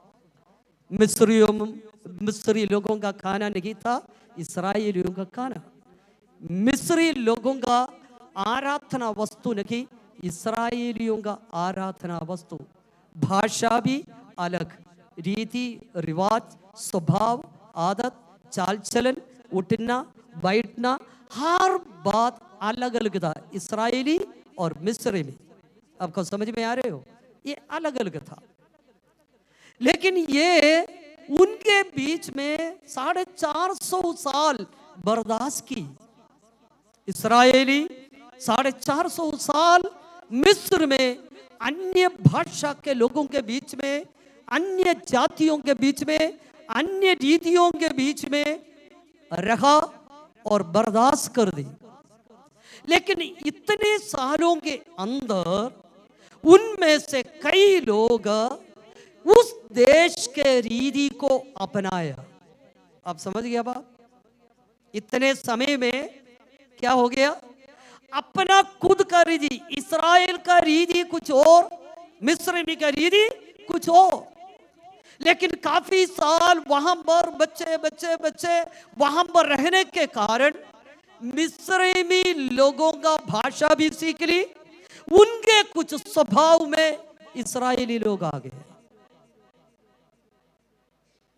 मिस्री लोगों का खाना नहीं था इस्राएलियों का खाना। मिस्री लोगों का आराधना वस्तु नहीं, इस्राएलियों का आराधना वस्तु। भाषा भी अलग, रीति रिवाज, स्वभाव, आदत, चाल चलन, उठना बैठना, हर बात अलग अलग था इस्राएली और मिस्री में। आपको समझ में आ रहे हो? ये अलग अलग था। लेकिन ये उनके बीच में 450 साल बर्दाश्त की। इस्राएली 450 साल मिस्र में अन्य भाषा के लोगों के बीच में, अन्य जातियों के बीच में, अन्य रीतियों के बीच में रहा और बर्दाश्त कर दी। लेकिन इतने सालों के अंदर उनमें से कई लोग उस देश के रीति को अपनाया। आप समझ गया बात? इतने समय में क्या हो गया? अपना खुद का रीति, इस्राएल का रीति कुछ और, मिस्र का रीति कुछ और। लेकिन काफी साल वहां पर बच्चे बच्चे बच्चे वहां पर रहने के कारण मिस्री लोगों का भाषा भी सीख ली, उनके कुछ स्वभाव में इस्राएली लोग आ गए।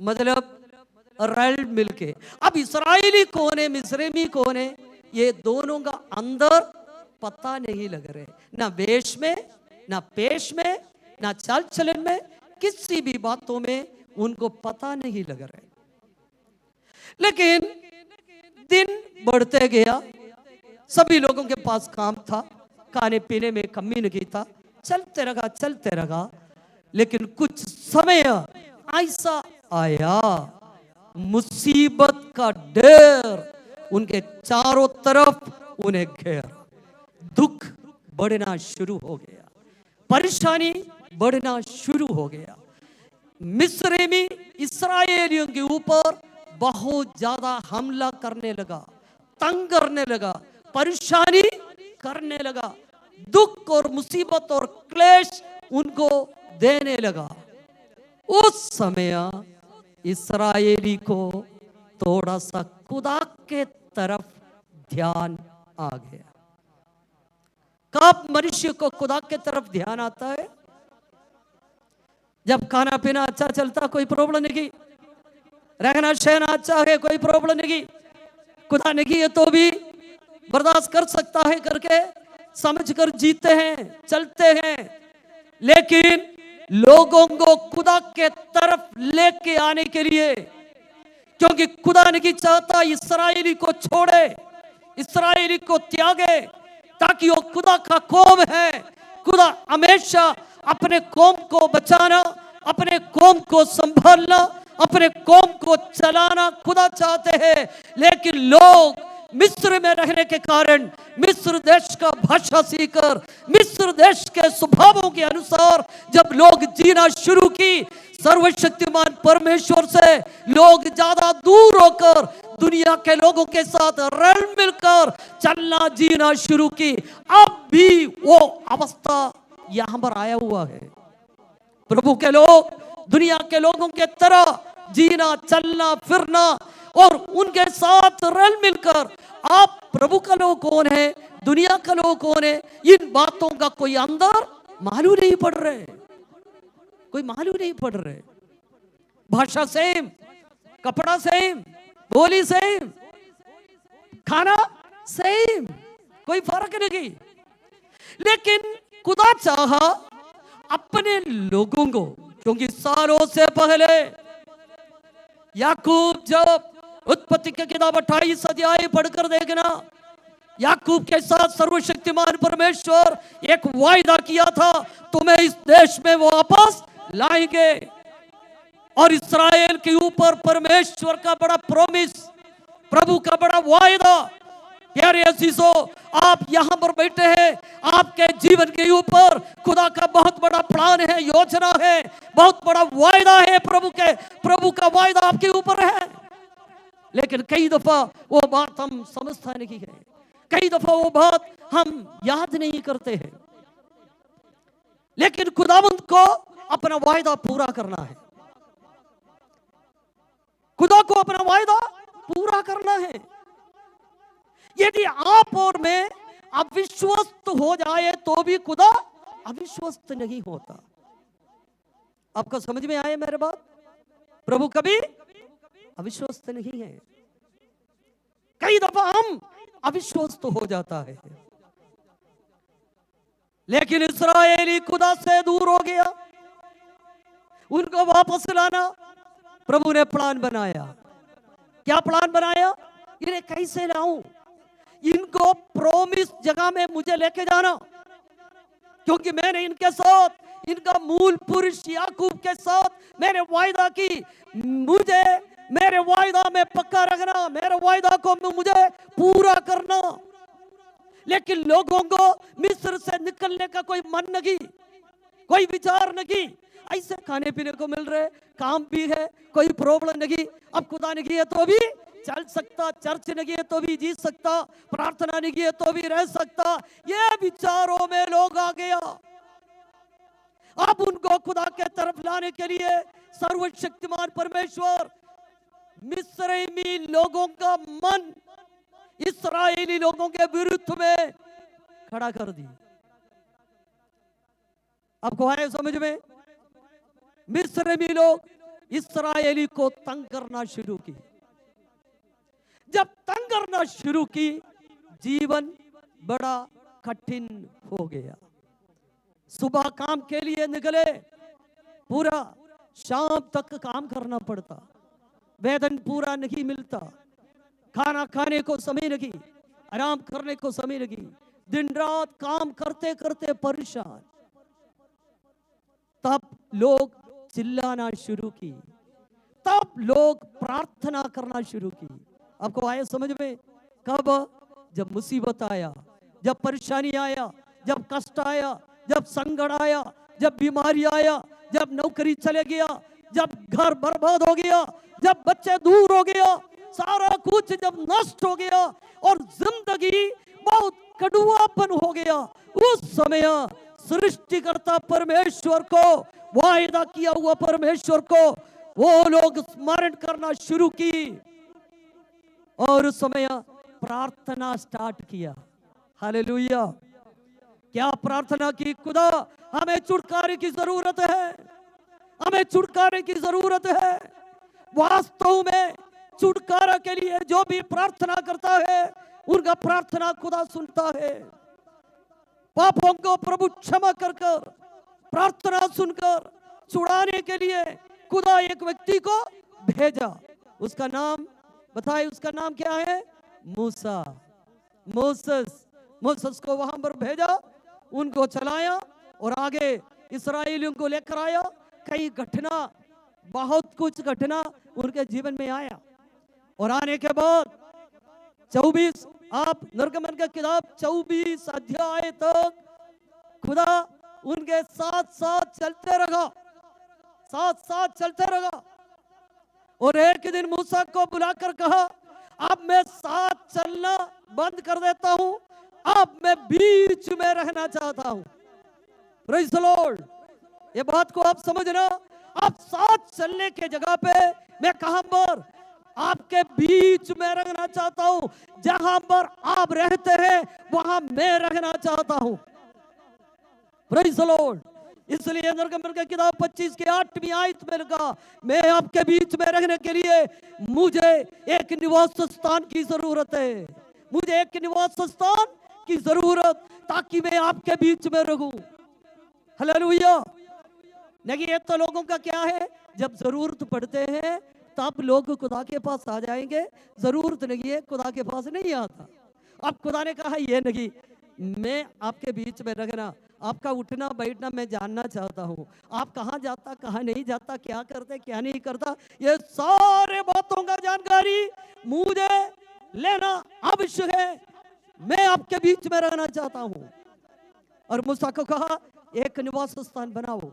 मतलब रल मिलके। अब इस्राएली कौन है, मिस्री कौन है, ये दोनों का अंदर पता नहीं लग रहे, ना वेश में, ना पेश में, ना चाल चलन में, किसी भी बातों में उनको पता नहीं लग रहे। लेकिन दिन बढ़ते गया, सभी लोगों के पास काम था, खाने पीने में कमी नहीं था, चलते रहा। लेकिन कुछ समय ऐसा आया, मुसीबत का डर उनके चारों तरफ उन्हें घेर, दुख बढ़ना शुरू हो गया, परेशानी बढ़ना शुरू हो गया। मिस्र में इस्राएलियों के ऊपर बहुत ज्यादा हमला करने लगा, तंग करने लगा, परेशानी करने लगा, दुख और मुसीबत और क्लेश उनको देने लगा। उस समय इस्राएली को थोड़ा सा खुदा के तरफ ध्यान आ गया। कब मनुष्य को खुदा के तरफ ध्यान आता है? जब खाना पीना अच्छा चलता, कोई प्रॉब्लम नहीं, रहना सहना अच्छा है, कोई प्रॉब्लम नहीं, खुदा नहीं है तो भी बर्दाश्त कर सकता है करके समझ कर जीते हैं, चलते हैं। लेकिन लोगों को खुदा के तरफ लेके आने के लिए, क्योंकि खुदा नहीं चाहता इस्राएली को छोड़े, इस्राएली को त्यागे, ताकि वो खुदा का कौम है। खुदा हमेशा अपने कौम को बचाना, अपने कौम को संभालना, अपने कौम को चलाना खुदा चाहते हैं। लेकिन लोग मिस्र में रहने के कारण, मिस्र देश का भाषा सीखकर, मिस्र देश के स्वभावों के अनुसार जब लोग जीना शुरू की, सर्वशक्तिमान परमेश्वर से लोग ज्यादा दूर होकर दुनिया के लोगों के साथ रल मिलकर चलना जीना शुरू की। अब भी वो अवस्था यहां पर आया हुआ है। प्रभु के लोग दुनिया के लोगों के तरह जीना, चलना, फिरना और उनके साथ रल मिलकर, आप प्रभु का लोग कौन है, दुनिया का लोग कौन है, इन बातों का कोई अंदर मालूम नहीं पड़ रहे, कोई मालूम नहीं पड़ रहे। भाषा सेम, कपड़ा सेम, बोली सेम, खाना सेम, कोई फर्क नहीं। लेकिन खुदा चाहा अपने लोगों को, क्योंकि सालों से पहले याकूब, जब उत्पत्ति की किताब 28 अध्याय पढ़कर देखना, याकूब के साथ सर्वशक्तिमान परमेश्वर एक वायदा किया था, तुम्हें इस देश में वो वापस लाएंगे। और इस्राएल के ऊपर परमेश्वर का बड़ा प्रॉमिस, प्रभु का बड़ा वायदा। प्यारे अजीजों, आप यहां पर बैठे हैं, आपके जीवन के ऊपर खुदा का बहुत बड़ा प्लान है, योजना है, बहुत बड़ा वायदा है, प्रभु का वायदा आपके ऊपर है। लेकिन कई दफा वो बात हम समझता नहीं है, कई दफा वो बात हम याद नहीं करते हैं। लेकिन खुदावंद को अपना वायदा पूरा करना है, खुदा को अपना वायदा पूरा करना है। यदि आप और मैं अविश्वस्त हो जाए तो भी खुदा अविश्वस्त नहीं होता। आपको समझ में आए मेरे बात? प्रभु कभी अविश्वस्त नहीं है। कई दफा हम अविश्वस्त हो जाता है, लेकिन इस्राएली खुदा से दूर हो गया, उनको वापस लाना प्रभु ने प्लान बनाया। क्या प्लान बनाया? इन्हें कैसे लाऊं, इनको प्रोमिस जगह में मुझे लेके जाना, क्योंकि मैंने इनके साथ, इनका मूल पुरुष याकूब के साथ मैंने वायदा की, मुझे मेरे वायदा में पक्का रखना, मेरे वायदा को मुझे पूरा करना। लेकिन लोगों को मिस्र से निकलने का कोई मन नहीं, कोई विचार नहीं। ऐसे खाने पीने को मिल रहे, काम भी है, कोई प्रॉब्लम नहीं। अब खुदा नहीं है तो भी चल सकता, चर्च नहीं है तो भी जी सकता, प्रार्थना नहीं है तो भी रह सकता। ये विचारों में लोग आ गया। अब उनको खुदा के तरफ लाने के लिए सर्वशक्तिमान परमेश्वर मिस्रैमी लोगों का मन इस्राएली लोगों के विरुद्ध में खड़ा कर दी। आपको आए समझ में? मिस्रैमी लोग इस्राएली को तंग करना शुरू की। जब तंग करना शुरू की, जीवन बड़ा कठिन हो गया। सुबह काम के लिए निकले, पूरा शाम तक काम करना पड़ता, वेतन पूरा नहीं मिलता, खाना खाने को समय नहीं, आराम करने को समय नहीं, दिन रात काम करते करते परेशान। तब लोग चिल्लाना शुरू की, तब लोग प्रार्थना करना शुरू की। आपको आया समझ में? कब? जब मुसीबत आया, जब परेशानी आया, जब कष्ट आया, जब संकट आया, जब बीमारी आया, जब नौकरी चले गया, जब घर बर्बाद हो गया, जब बच्चे दूर हो गया, सारा कुछ जब नष्ट हो गया और जिंदगी बहुत कड़वापन हो गया, उस समय सृष्टिकर्ता परमेश्वर को, वायदा किया हुआ परमेश्वर को वो लोग स्मरण करना शुरू की और उस समय प्रार्थना स्टार्ट किया। हालेलुया! क्या प्रार्थना की? खुदा हमें छुटकारे की जरूरत है, हमें छुटकारे की जरूरत है। वास्तव में छुटकारा के लिए जो भी प्रार्थना करता है उनका प्रार्थना खुदा सुनता है। पापों को प्रभु क्षमा कर कर प्रार्थना सुनकर छुड़ाने के लिए खुदा एक व्यक्ति को भेजा। उसका नाम बताए, उसका नाम क्या है? मूसा। मोसेस को वहां पर भेजा, उनको चलाया और आगे इस्राएलियों को लेकर आया। कई घटना, बहुत कुछ घटना उनके जीवन में आया और आने के बाद 24, आप निर्गमन का किताब 24 अध्याय तक खुदा उनके साथ साथ चलते रहा, चलते रहा। और एक दिन मूसा को बुलाकर कहा, अब मैं साथ चलना बंद कर देता हूं, अब मैं बीच में रहना चाहता हूं। Praise the Lord! ये बात को आप समझना। अब साथ चलने के जगह पे मैं कहां पर? आपके बीच में रहना चाहता हूं। जहां पर आप रहते हैं वहां मैं रहना चाहता हूं। Praise the Lord! इसलिए निर्गमन की किताब 25 के 8वीं आयत में लिखा, मैं आपके बीच में रहने के लिए मुझे एक निवास स्थान की जरूरत है, मुझे एक निवास स्थान की जरूरत, ताकि मैं आपके बीच में रहूं। हालेलुया! नहीं, ये तो लोगों का क्या है, जब जरूरत पड़ते हैं तब लोग खुदा के पास आ जाएंगे, जरूरत नहीं है खुदा के पास नहीं आता। अब खुदा ने कहा ये नहीं, मैं आपके बीच में रहना, आपका उठना बैठना मैं जानना चाहता हूं। आप कहां जाता, कहां नहीं जाता, क्या करते क्या नहीं करता, ये सारे बातों का जानकारी मुझे लेना आवश्यक है। मैं आपके बीच में रहना चाहता हूं। और मूसा को कहा एक निवास स्थान बनाओ,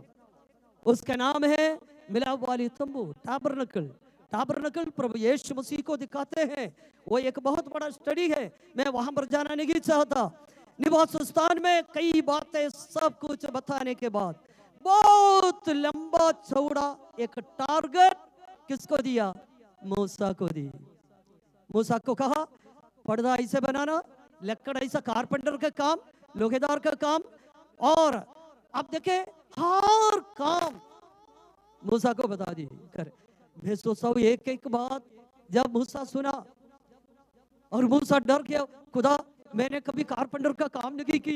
उसका नाम है मिलाप वाली तंबू, टैबरनेकल। टैबरनेकल प्रभु यीशु मसीह को दिखाते हैं, वो एक बहुत बड़ा स्टडी है, मैं वहां पर जाना नहीं चाहता। निवास स्थान में कई बातें सब कुछ बताने के बाद बहुत लंबा चौड़ा एक टारगेट किसको दिया? मूसा को दी। मूसा को कहा पर्दा ऐसे बनाना, लकड़ ऐसा, कारपेंटर का काम, लोहेदार का काम, और अब देखे हर काम मूसा को बता दी कर। मैं सोचता हूं एक एक बात जब मूसा सुना और मूसा डर गया, खुदा मैंने कभी कारपेंटर का काम नहीं की,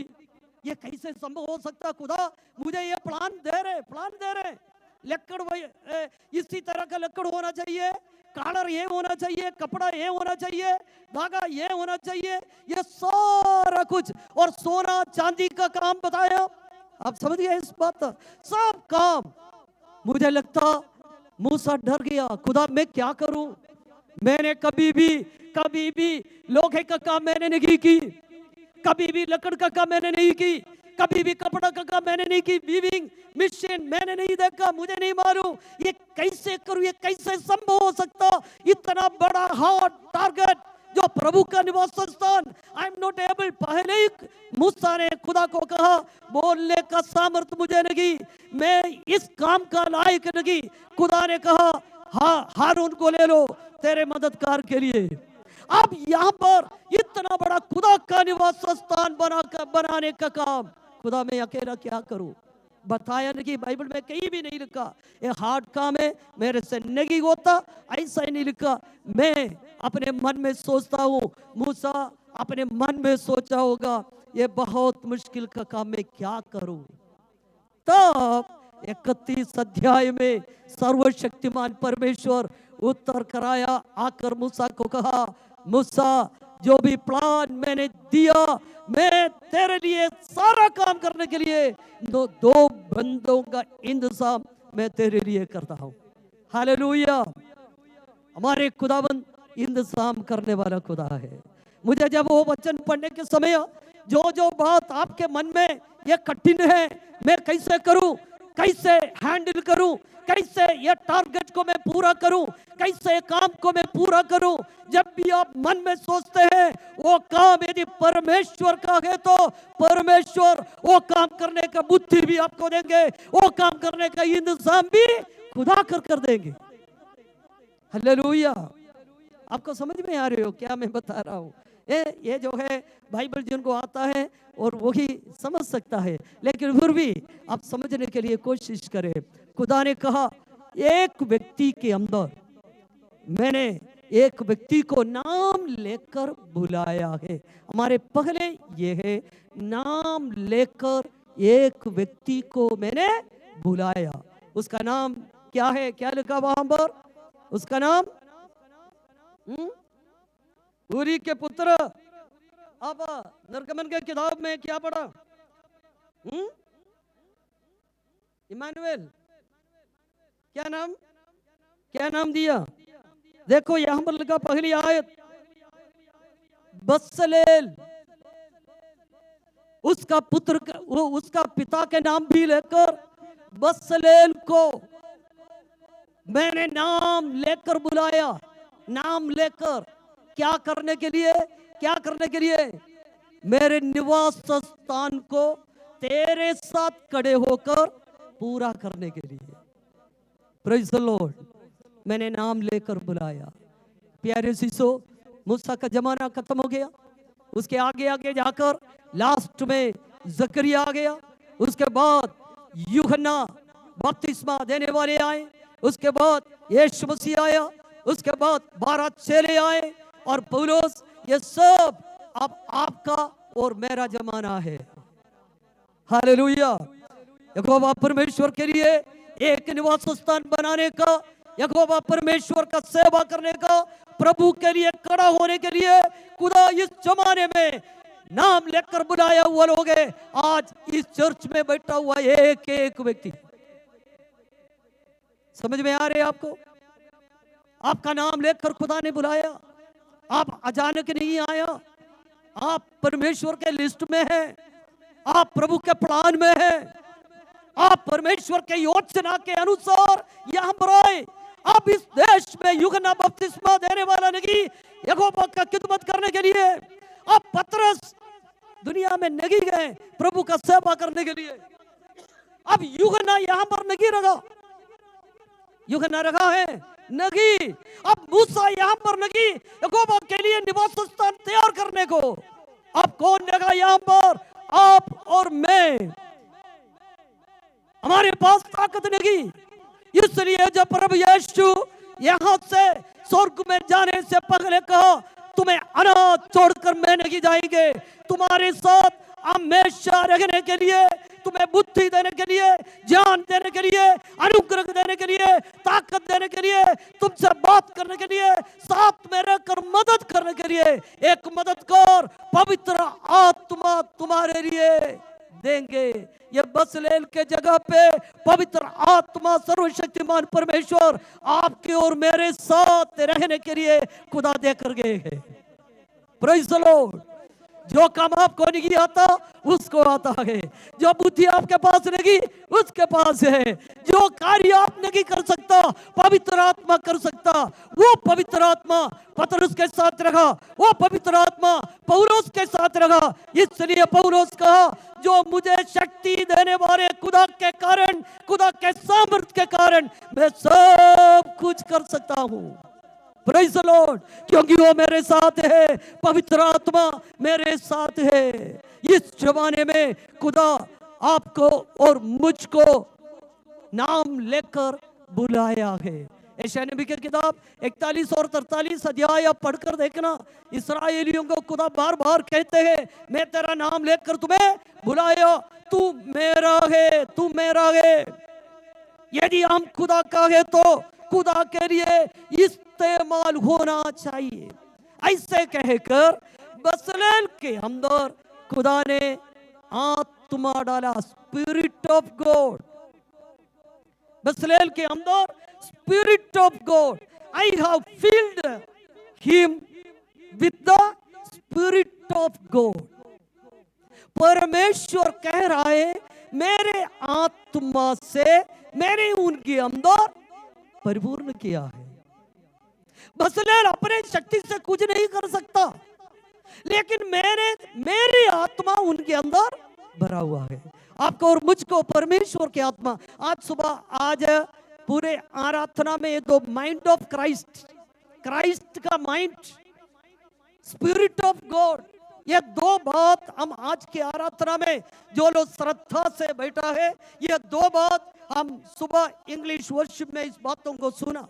ये कैसे संभव हो सकता? खुदा मुझे ये प्लान दे रहे, लकड़ इसी तरह का लकड़ होना चाहिए, कॉलर ये होना चाहिए, कपड़ा ये होना चाहिए, धागा ये होना चाहिए, ये सारा कुछ, और सोना चांदी का काम बताया। आप समझ गए इस बात? सब काम। मुझे लगता मूसा डर गया, खुदा मैं क्या करूं? मैंने कभी भी लोहे का काम मैंने नहीं की, कभी भी लकड़ का काम मैंने नहीं की, कभी भी कपड़ा का काम मैंने नहीं की, वीविंग मशीन मैंने नहीं देखा, मुझे नहीं मालूम ये कैसे करूं, ये कैसे संभव हो सकता, इतना बड़ा हार्ड टारगेट जो प्रभु का निवास स्थान, आई एम नॉट एबल। पहले ही मूसा ने खुदा को कहा, बोलने का सामर्थ मुझे नहीं, मैं इस काम का लायक नहीं। खुदा ने कहा, हाँ हारून को ले लो तेरे मददगार के लिए। अब यहाँ पर इतना बड़ा खुदा का निवास स्थान बनाने का काम, खुदा मैं अकेला क्या करूं? बताया नहीं, बाइबल में कहीं भी नहीं लिखा ये हार्ड काम है, मेरे से नहीं होता, ऐसा ही नहीं लिखा। मैं अपने मन में सोचता हूँ, मूसा अपने मन में सोचा होगा ये बहुत मुश्किल का काम मैं क्या करूं। तब 31 अध्याय में सर्वशक्तिमान परमेश्वर उत्तर कराया, आकर मूसा को कहा, मूसा जो भी प्लान मैंने दिया, मैं तेरे लिए सारा काम करने के लिए दो बंदों का इंतजाम मैं तेरे लिए करता हूं। हालेलुया। हमारे खुदाबंद इंतजाम करने वाला खुदा है। मुझे जब वो वचन पढ़ने के समय जो बात आपके मन में ये कठिन है, मैं कैसे करूं, कैसे हैंडल करूं, कैसे ये टारगेट को मैं पूरा करूं, कैसे काम को मैं पूरा करूं, जब भी आप मन में सोचते हैं वो काम यदि परमेश्वर का है तो परमेश्वर वो काम करने का बुद्धि भी आपको देंगे, वो काम करने का इंतजाम भी खुदा कर देंगे। हालेलुया। आपको समझ में आ रही हो क्या मैं बता रहा हूं? ये जो है बाइबल जिनको आता है और वही समझ सकता है, लेकिन फिर भी आप समझने के लिए कोशिश करें। खुदा ने कहा, एक व्यक्ति के अंदर मैंने एक व्यक्ति को नाम लेकर बुलाया है। हमारे पहले ये है, नाम लेकर एक व्यक्ति को मैंने बुलाया। उसका नाम क्या है? क्या लिखा वहां पर? उसका नाम उरी के पुत्र। अब निर्गमन के किताब में क्या पढ़ा? इमानुएल। क्या नाम दिया? देखो यहां पर लिखा पहली आयत, बसलेल। उसका पुत्र उसका पिता के नाम भी लेकर बसलेल को मैंने नाम लेकर बुलाया। नाम लेकर क्या करने के लिए? क्या करने के लिए? मेरे निवास स्थान को तेरे साथ खड़े होकर पूरा करने के लिए। Praise the Lord. मैंने नाम लेकर बुलाया। प्यारे शिशो, मूसा का जमाना खत्म हो गया, उसके आगे आगे जाकर लास्ट में जकरिया आ गया, उसके बाद यूहन्ना बपतिस्मा देने वाले आए, उसके बाद यीशु मसीह आया, उसके बाद 12 चेले आए और पौलुस। ये सब अब आपका और मेरा जमाना है। हालेलुया। यहोवा परमेश्वर के लिए एक निवास स्थान बनाने का, यहोवा परमेश्वर का सेवा करने का, प्रभु के लिए खड़ा होने के लिए खुदा इस जमाने में नाम लेकर बुलाया हुआ लोग है। आज इस चर्च में बैठा हुआ एक एक व्यक्ति। समझ में आ रहे आपको? आपका नाम लेकर खुदा ने बुलाया। आप अचानक नहीं आया, आप परमेश्वर के लिस्ट में हैं, आप प्रभु के प्लान में हैं, आप परमेश्वर के योजना के अनुसार यहां पर आए। आप इस देश में यूहन्ना बपतिस्मा देने वाला नहीं, यहोवा का खिदमत करने के लिए। आप पतरस दुनिया में नहीं गए प्रभु का सेवा करने के लिए। अब यूहन्ना यहां पर नहीं रहा, यूहन्ना रखा है नहीं। अब मूसा यहां पर नहीं, यहोवा के लिए निवास स्थान तैयार करने को। अब कौन लगा यहां पर? आप और मैं। हमारे पास ताकत नहीं, इसलिए जब प्रभु यीशु यहां से स्वर्ग में जाने से पहले कहा, तुम्हें अनाथ छोड़कर मैं नहीं जाएंगे, तुम्हारे साथ हमेशा रहने के लिए, तुम्हें बुद्धि देने के लिए, ज्ञान देने के लिए, अनुग्रह देने के लिए, ताकत देने के लिए, तुमसे बात करने के लिए, साथ में रहकर मदद करने के लिए एक मददगार पवित्र आत्मा तुम्हारे लिए देंगे। ये बसलेल के जगह पे पवित्र आत्मा सर्वशक्तिमान परमेश्वर आपके और मेरे साथ रहने के लिए खुदा देकर गए हैं। Praise the Lord. जो काम आपको नहीं आता उसको आता है, जो बुद्धि आपके पास नहीं उसके पास है, जो कार्य आप नहीं कर सकता पवित्र आत्मा कर सकता। वो पवित्र आत्मा पतरस के साथ रहा, वो पवित्र आत्मा पौलुस के साथ रहा। इसलिए पौलुस कहा, जो मुझे शक्ति देने वाले खुदा के कारण, खुदा के सामर्थ्य के कारण मैं सब कुछ कर सकता हूं। प्रेज़ द लॉर्ड, क्योंकि वो मेरे साथ है, पवित्र आत्मा मेरे साथ है। इस जमाने में खुदा आपको और मुझको नाम लेकर बुलाया है। यशायाह नबी की किताब 41 और 43 अध्याय आप पढ़कर देखना। इस्राएलियों को खुदा बार बार कहते हैं, मैं तेरा नाम लेकर तुम्हें बुलाया, तू मेरा है, तू मेरा है। यदि हम खुदा का है तो खुदा के लिए इस्तेमाल होना चाहिए। ऐसे कहकर बसलेल के अंदर खुदा ने आत्मा डाला, स्पिरिट ऑफ गॉड। बसलेल के अंदर spirit of God, I have filled him with the spirit of God. परमेश्वर कह रहा है, मेरे आत्मा से मैंने उनके अंदर परिपूर्ण किया है। बसलेल अपने शक्ति से कुछ नहीं कर सकता, लेकिन मेरी आत्मा उनके अंदर भरा हुआ है। आपको और मुझको परमेश्वर की आत्मा, आज सुबह आज पूरे आराधना में ये दो माइंड ऑफ क्राइस्ट, क्राइस्ट का माइंड, स्पिरिट ऑफ गॉड, ये दो बात हम आज की आराधना में जो लोग श्रद्धा से बैठा है, ये दो बात हम सुबह इंग्लिश वर्शिप में इस बातों को सुना।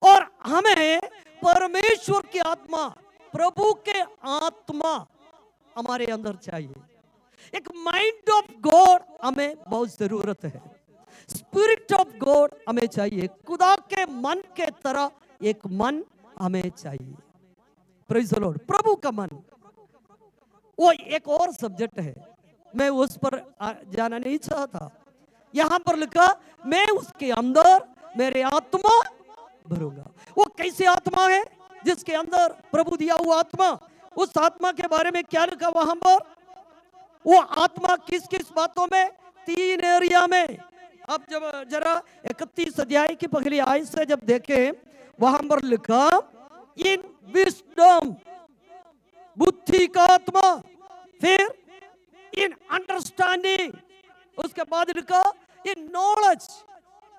और हमें परमेश्वर की आत्मा, प्रभु के आत्मा हमारे अंदर चाहिए। एक माइंड ऑफ गॉड हमें बहुत जरूरत है, स्पिरिट ऑफ गॉड हमें चाहिए। खुदा के मन के तरह एक मन हमें चाहिए। प्रेज़ द लॉर्ड, प्रभु का मन वो एक और सब्जेक्ट है, मैं उस पर जाना नहीं चाहता। यहां पर लिखा, मैं उसके अंदर मेरे आत्मा भरूंगा। वो कैसी आत्मा है? जिसके अंदर प्रभु दिया हुआ आत्मा। उस आत्मा के बारे में क्या लिखा वहां पर? वो आत्मा किस किस बातों में? 3 एरिया में। अब जब जरा 31 अध्याय की पहली आयत से जब देखें, वहां पर लिखा, इन विस्डम, बुद्धि का आत्मा, फिर इन अंडरस्टैंडिंग, उसके बाद लिखा इन नॉलेज,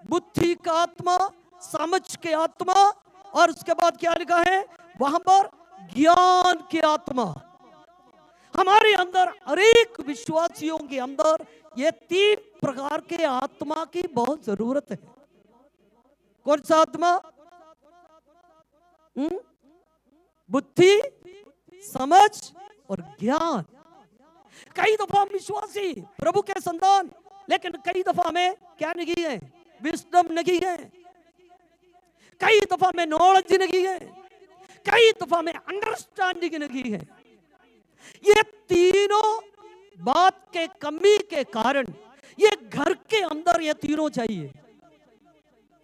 बुद्धि का आत्मा, समझ के आत्मा, और उसके बाद क्या लिखा है वहां पर? ज्ञान की आत्मा। हमारे अंदर, हर एक विश्वासियों के अंदर ये 3 प्रकार के आत्मा की बहुत जरूरत है। कौन सा आत्मा? बुद्धि, समझ और ज्ञान। कई दफा हम विश्वासी, प्रभु के संतान, लेकिन कई दफा में क्या नहीं है? विस्डम नहीं है। कई दफा में नॉलेज नहीं है, कई दफा में अंडरस्टैंडिंग नहीं है। ये तीनों बात के कमी के कारण ये घर के अंदर ये तीनों चाहिए।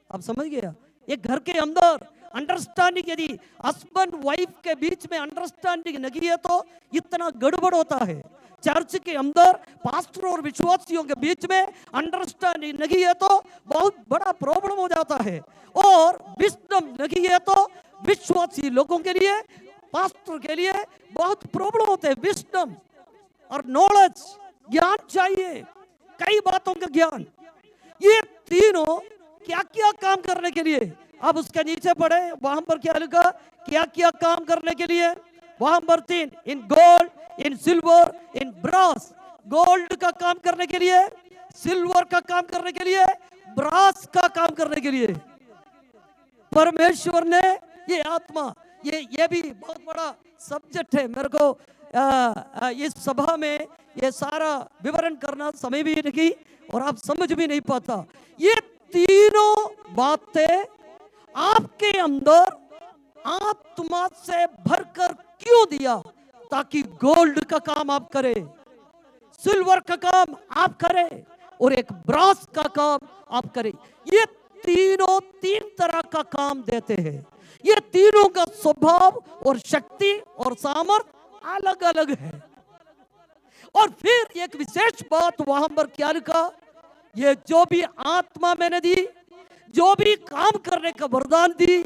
आप समझ गया? ये घर के अंदर अंडरस्टैंडिंग, यदि हस्बैंड वाइफ के बीच में अंडरस्टैंडिंग नहीं है तो इतना गड़बड़ होता है। चर्च के अंदर पास्टर और विश्वासियों के बीच में अंडरस्टैंडिंग नहीं है तो बहुत बड़ा प्रॉब्लम हो जाता है। और विस्डम नहीं है तो विश्वासी लोगों के लिए, पास्टर के लिए बहुत प्रॉब्लम होते हैं। विस्डम और नॉलेज, ज्ञान चाहिए, कई बातों का ज्ञान। ये तीनों क्या क्या काम करने के लिए? अब उसके नीचे पढ़े, वहां पर क्या लिखा? क्या क्या काम करने के लिए? वहां पर 3, in gold, in silver, in brass. Gold का काम करने के लिए, सिल्वर का काम करने के लिए, ब्रास का काम करने के लिए परमेश्वर ने ये आत्मा, ये भी बहुत बड़ा सब्जेक्ट है। मेरे को इस सभा में ये सारा विवरण करना समय भी नहीं और आप समझ भी नहीं पाता। ये तीनों बातें आपके अंदर आत्मा से भरकर क्यों दिया? ताकि गोल्ड का काम आप करें, सिल्वर का काम आप करें और एक ब्रास का काम आप करें। ये तीनों 3 तरह का काम देते हैं। ये तीनों का स्वभाव और शक्ति और सामर्थ अलग अलग है। और फिर एक विशेष बात वहां पर क्या लिखा, ये जो भी आत्मा मैंने दी, जो भी काम करने का वरदान दी,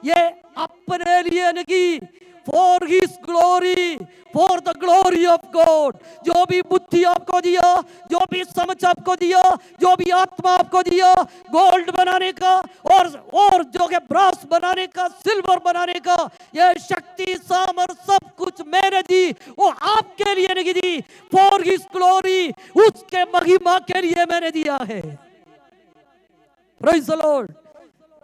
ये अपने लिए नहीं, for his glory, for the glory of God. जो भी बुद्धि आपको दिया, जो भी समझ आपको दिया, जो भी आत्मा आपको दिया, गोल्ड बनाने का और जो है ब्रास बनाने का, सिल्वर बनाने का, ये शक्ति सामर्थ सब कुछ मैंने दी, वो आपके लिए नहीं दी, फॉर हिज ग्लोरी, उसके महिमा के लिए मैंने दिया है। Praise the Lord.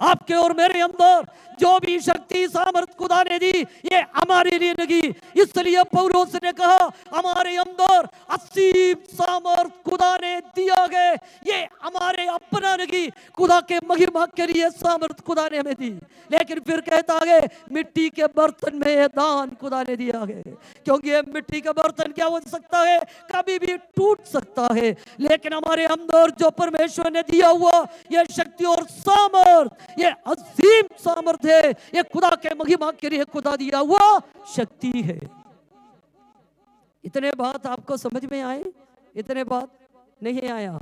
आपके और मेरे अंदर जो भी शक्ति सामर्थ खुदा ने दी, ये हमारे लिए नहीं। इसलिए पौलुस ने कहा हमारे अंदर असीम सामर्थ खुदा ने दिया है, ये हमारे अपना नहीं, खुदा के महिमा के लिए सामर्थ खुदा ने हमें दी। लेकिन फिर कहता है मिट्टी के बर्तन में ये दान खुदा ने दिया है, क्योंकि ये मिट्टी का बर्तन क्या हो सकता है, कभी भी टूट सकता है। लेकिन हमारे अंदर जो परमेश्वर ने दिया हुआ ये शक्ति और सामर्थ, ये अजीम सामर्थ है, ये खुदा के महिमा के लिए खुदा दिया हुआ शक्ति है। इतने बात आपको समझ में आए? इतने बात नहीं आया?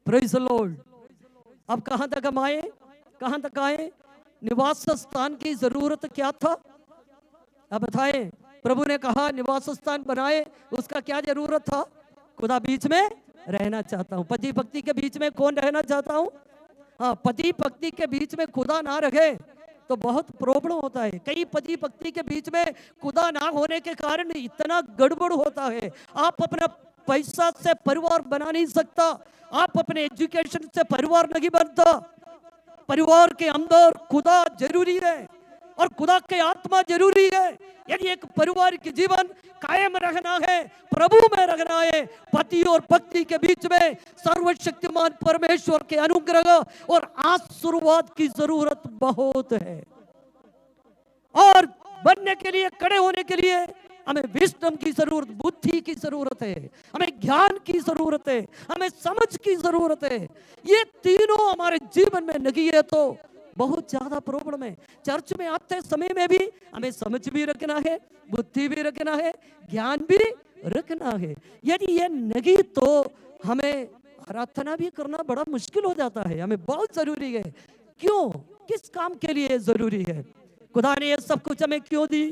Praise the Lord. अब कहां तक हम आए, कहां तक आए? निवास स्थान की जरूरत क्या था, अब बताएं। प्रभु ने कहा निवास स्थान बनाए, उसका क्या जरूरत था? खुदा बीच में रहना चाहता हूं। पति पत्नी के बीच में कौन रहना चाहता हूं? हाँ, पति पत्नी के बीच में खुदा ना रहे तो बहुत प्रॉब्लम होता है। कई पति पत्नी के बीच में खुदा ना होने के कारण इतना गड़बड़ होता है। आप अपना पैसा से परिवार बना नहीं सकता, आप अपने एजुकेशन से परिवार नहीं बनता। परिवार के अंदर खुदा जरूरी है और खुदा के आत्मा जरूरी है। यदि एक परिवार के जीवन कायम रखना है, प्रभु में रखना है, पति और पत्नी के बीच में सर्वशक्तिमान परमेश्वर के अनुग्रह और आशीर्वाद की जरूरत बहुत है। और बनने के लिए, खड़े होने के लिए हमें विजडम की जरूरत, बुद्धि की जरूरत है, हमें ज्ञान की जरूरत है, हमें समझ की जरूरत है। ये तीनों हमारे जीवन में नहीं है तो बहुत ज्यादा प्रॉब्लम है। चर्च में आते समय में भी हमें समझ भी रखना है, बुद्धि भी रखना है, ज्ञान भी रखना है। यदि ये नहीं तो हमें प्रार्थना भी करना बड़ा मुश्किल हो जाता है। हमें बहुत जरूरी है। क्यों? किस काम के लिए जरूरी है? खुदा ने ये सब कुछ हमें क्यों दी?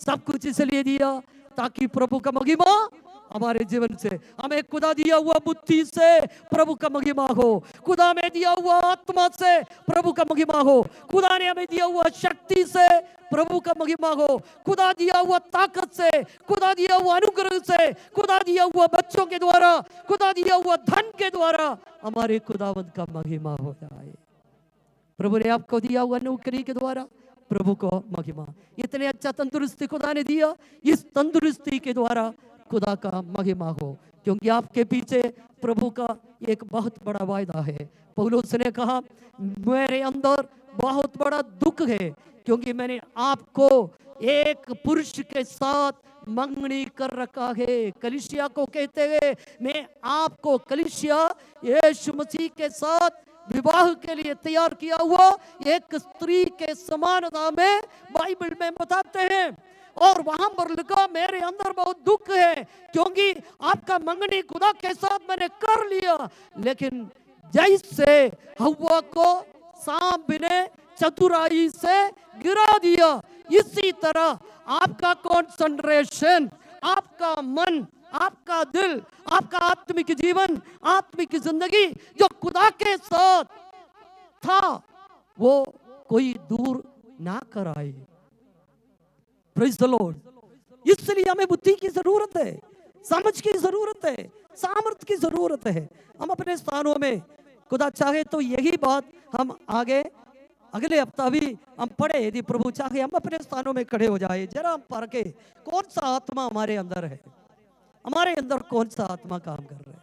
सब कुछ इसलिए दिया ताकि प्रभु का महिमा हमारे जीवन से, हमें खुदा दिया हुआ बुद्धि से प्रभु का महिमा हो, खुदा में दिया हुआ आत्मा से प्रभु का महिमा हो, खुदा ने हमें दिया हुआ शक्ति से प्रभु का महिमा हो, खुदा दिया हुआ ताकत से, खुदा दिया हुआ अनुग्रह से, खुदा दिया हुआ बच्चों के द्वारा, खुदा दिया हुआ धन के द्वारा हमारे खुदावंद का महिमा हो जाए। प्रभु ने आपको दिया हुआ नौकरी के द्वारा प्रभु को महिमा। इतने अच्छा तंदुरुस्ती खुदा ने दिया, इस तंदुरुस्ती के द्वारा खुदा का महिमा हो, क्योंकि आपके पीछे प्रभु का एक बहुत बड़ा वायदा है। पौलुस ने कहा मेरे अंदर बहुत बड़ा दुख है, क्योंकि मैंने आपको एक पुरुष के साथ मंगनी कर रखा है। कलीसिया को कहते हैं मैं आपको कलीसिया यीशु मसीह के साथ विवाह के लिए तैयार किया हुआ एक स्त्री के समानता में बाइबल में बताते हैं। और वहां पर लिखा मेरे अंदर बहुत दुख है, क्योंकि आपका मंगनी खुदा के साथ मैंने कर लिया, लेकिन जैसे हव्वा को सांप ने चतुराई से गिरा दिया, इसी तरह आपका कंसंट्रेशन, आपका मन, आपका दिल, आपका आत्मिक जीवन, आत्मिक जिंदगी जो खुदा के साथ था वो कोई दूर ना कराए। Praise the Lord. इसलिए हमें बुद्धि की जरूरत है, समझ की जरूरत है, सामर्थ की जरूरत है। हम अपने स्थानों में, खुदा चाहे तो यही बात हम आगे अगले हफ्ता भी हम पढ़े, यदि प्रभु चाहे हम अपने स्थानों में खड़े हो जाए, जरा हम परखे कौन सा आत्मा हमारे अंदर है, हमारे अंदर कौन सा आत्मा काम कर रहा है।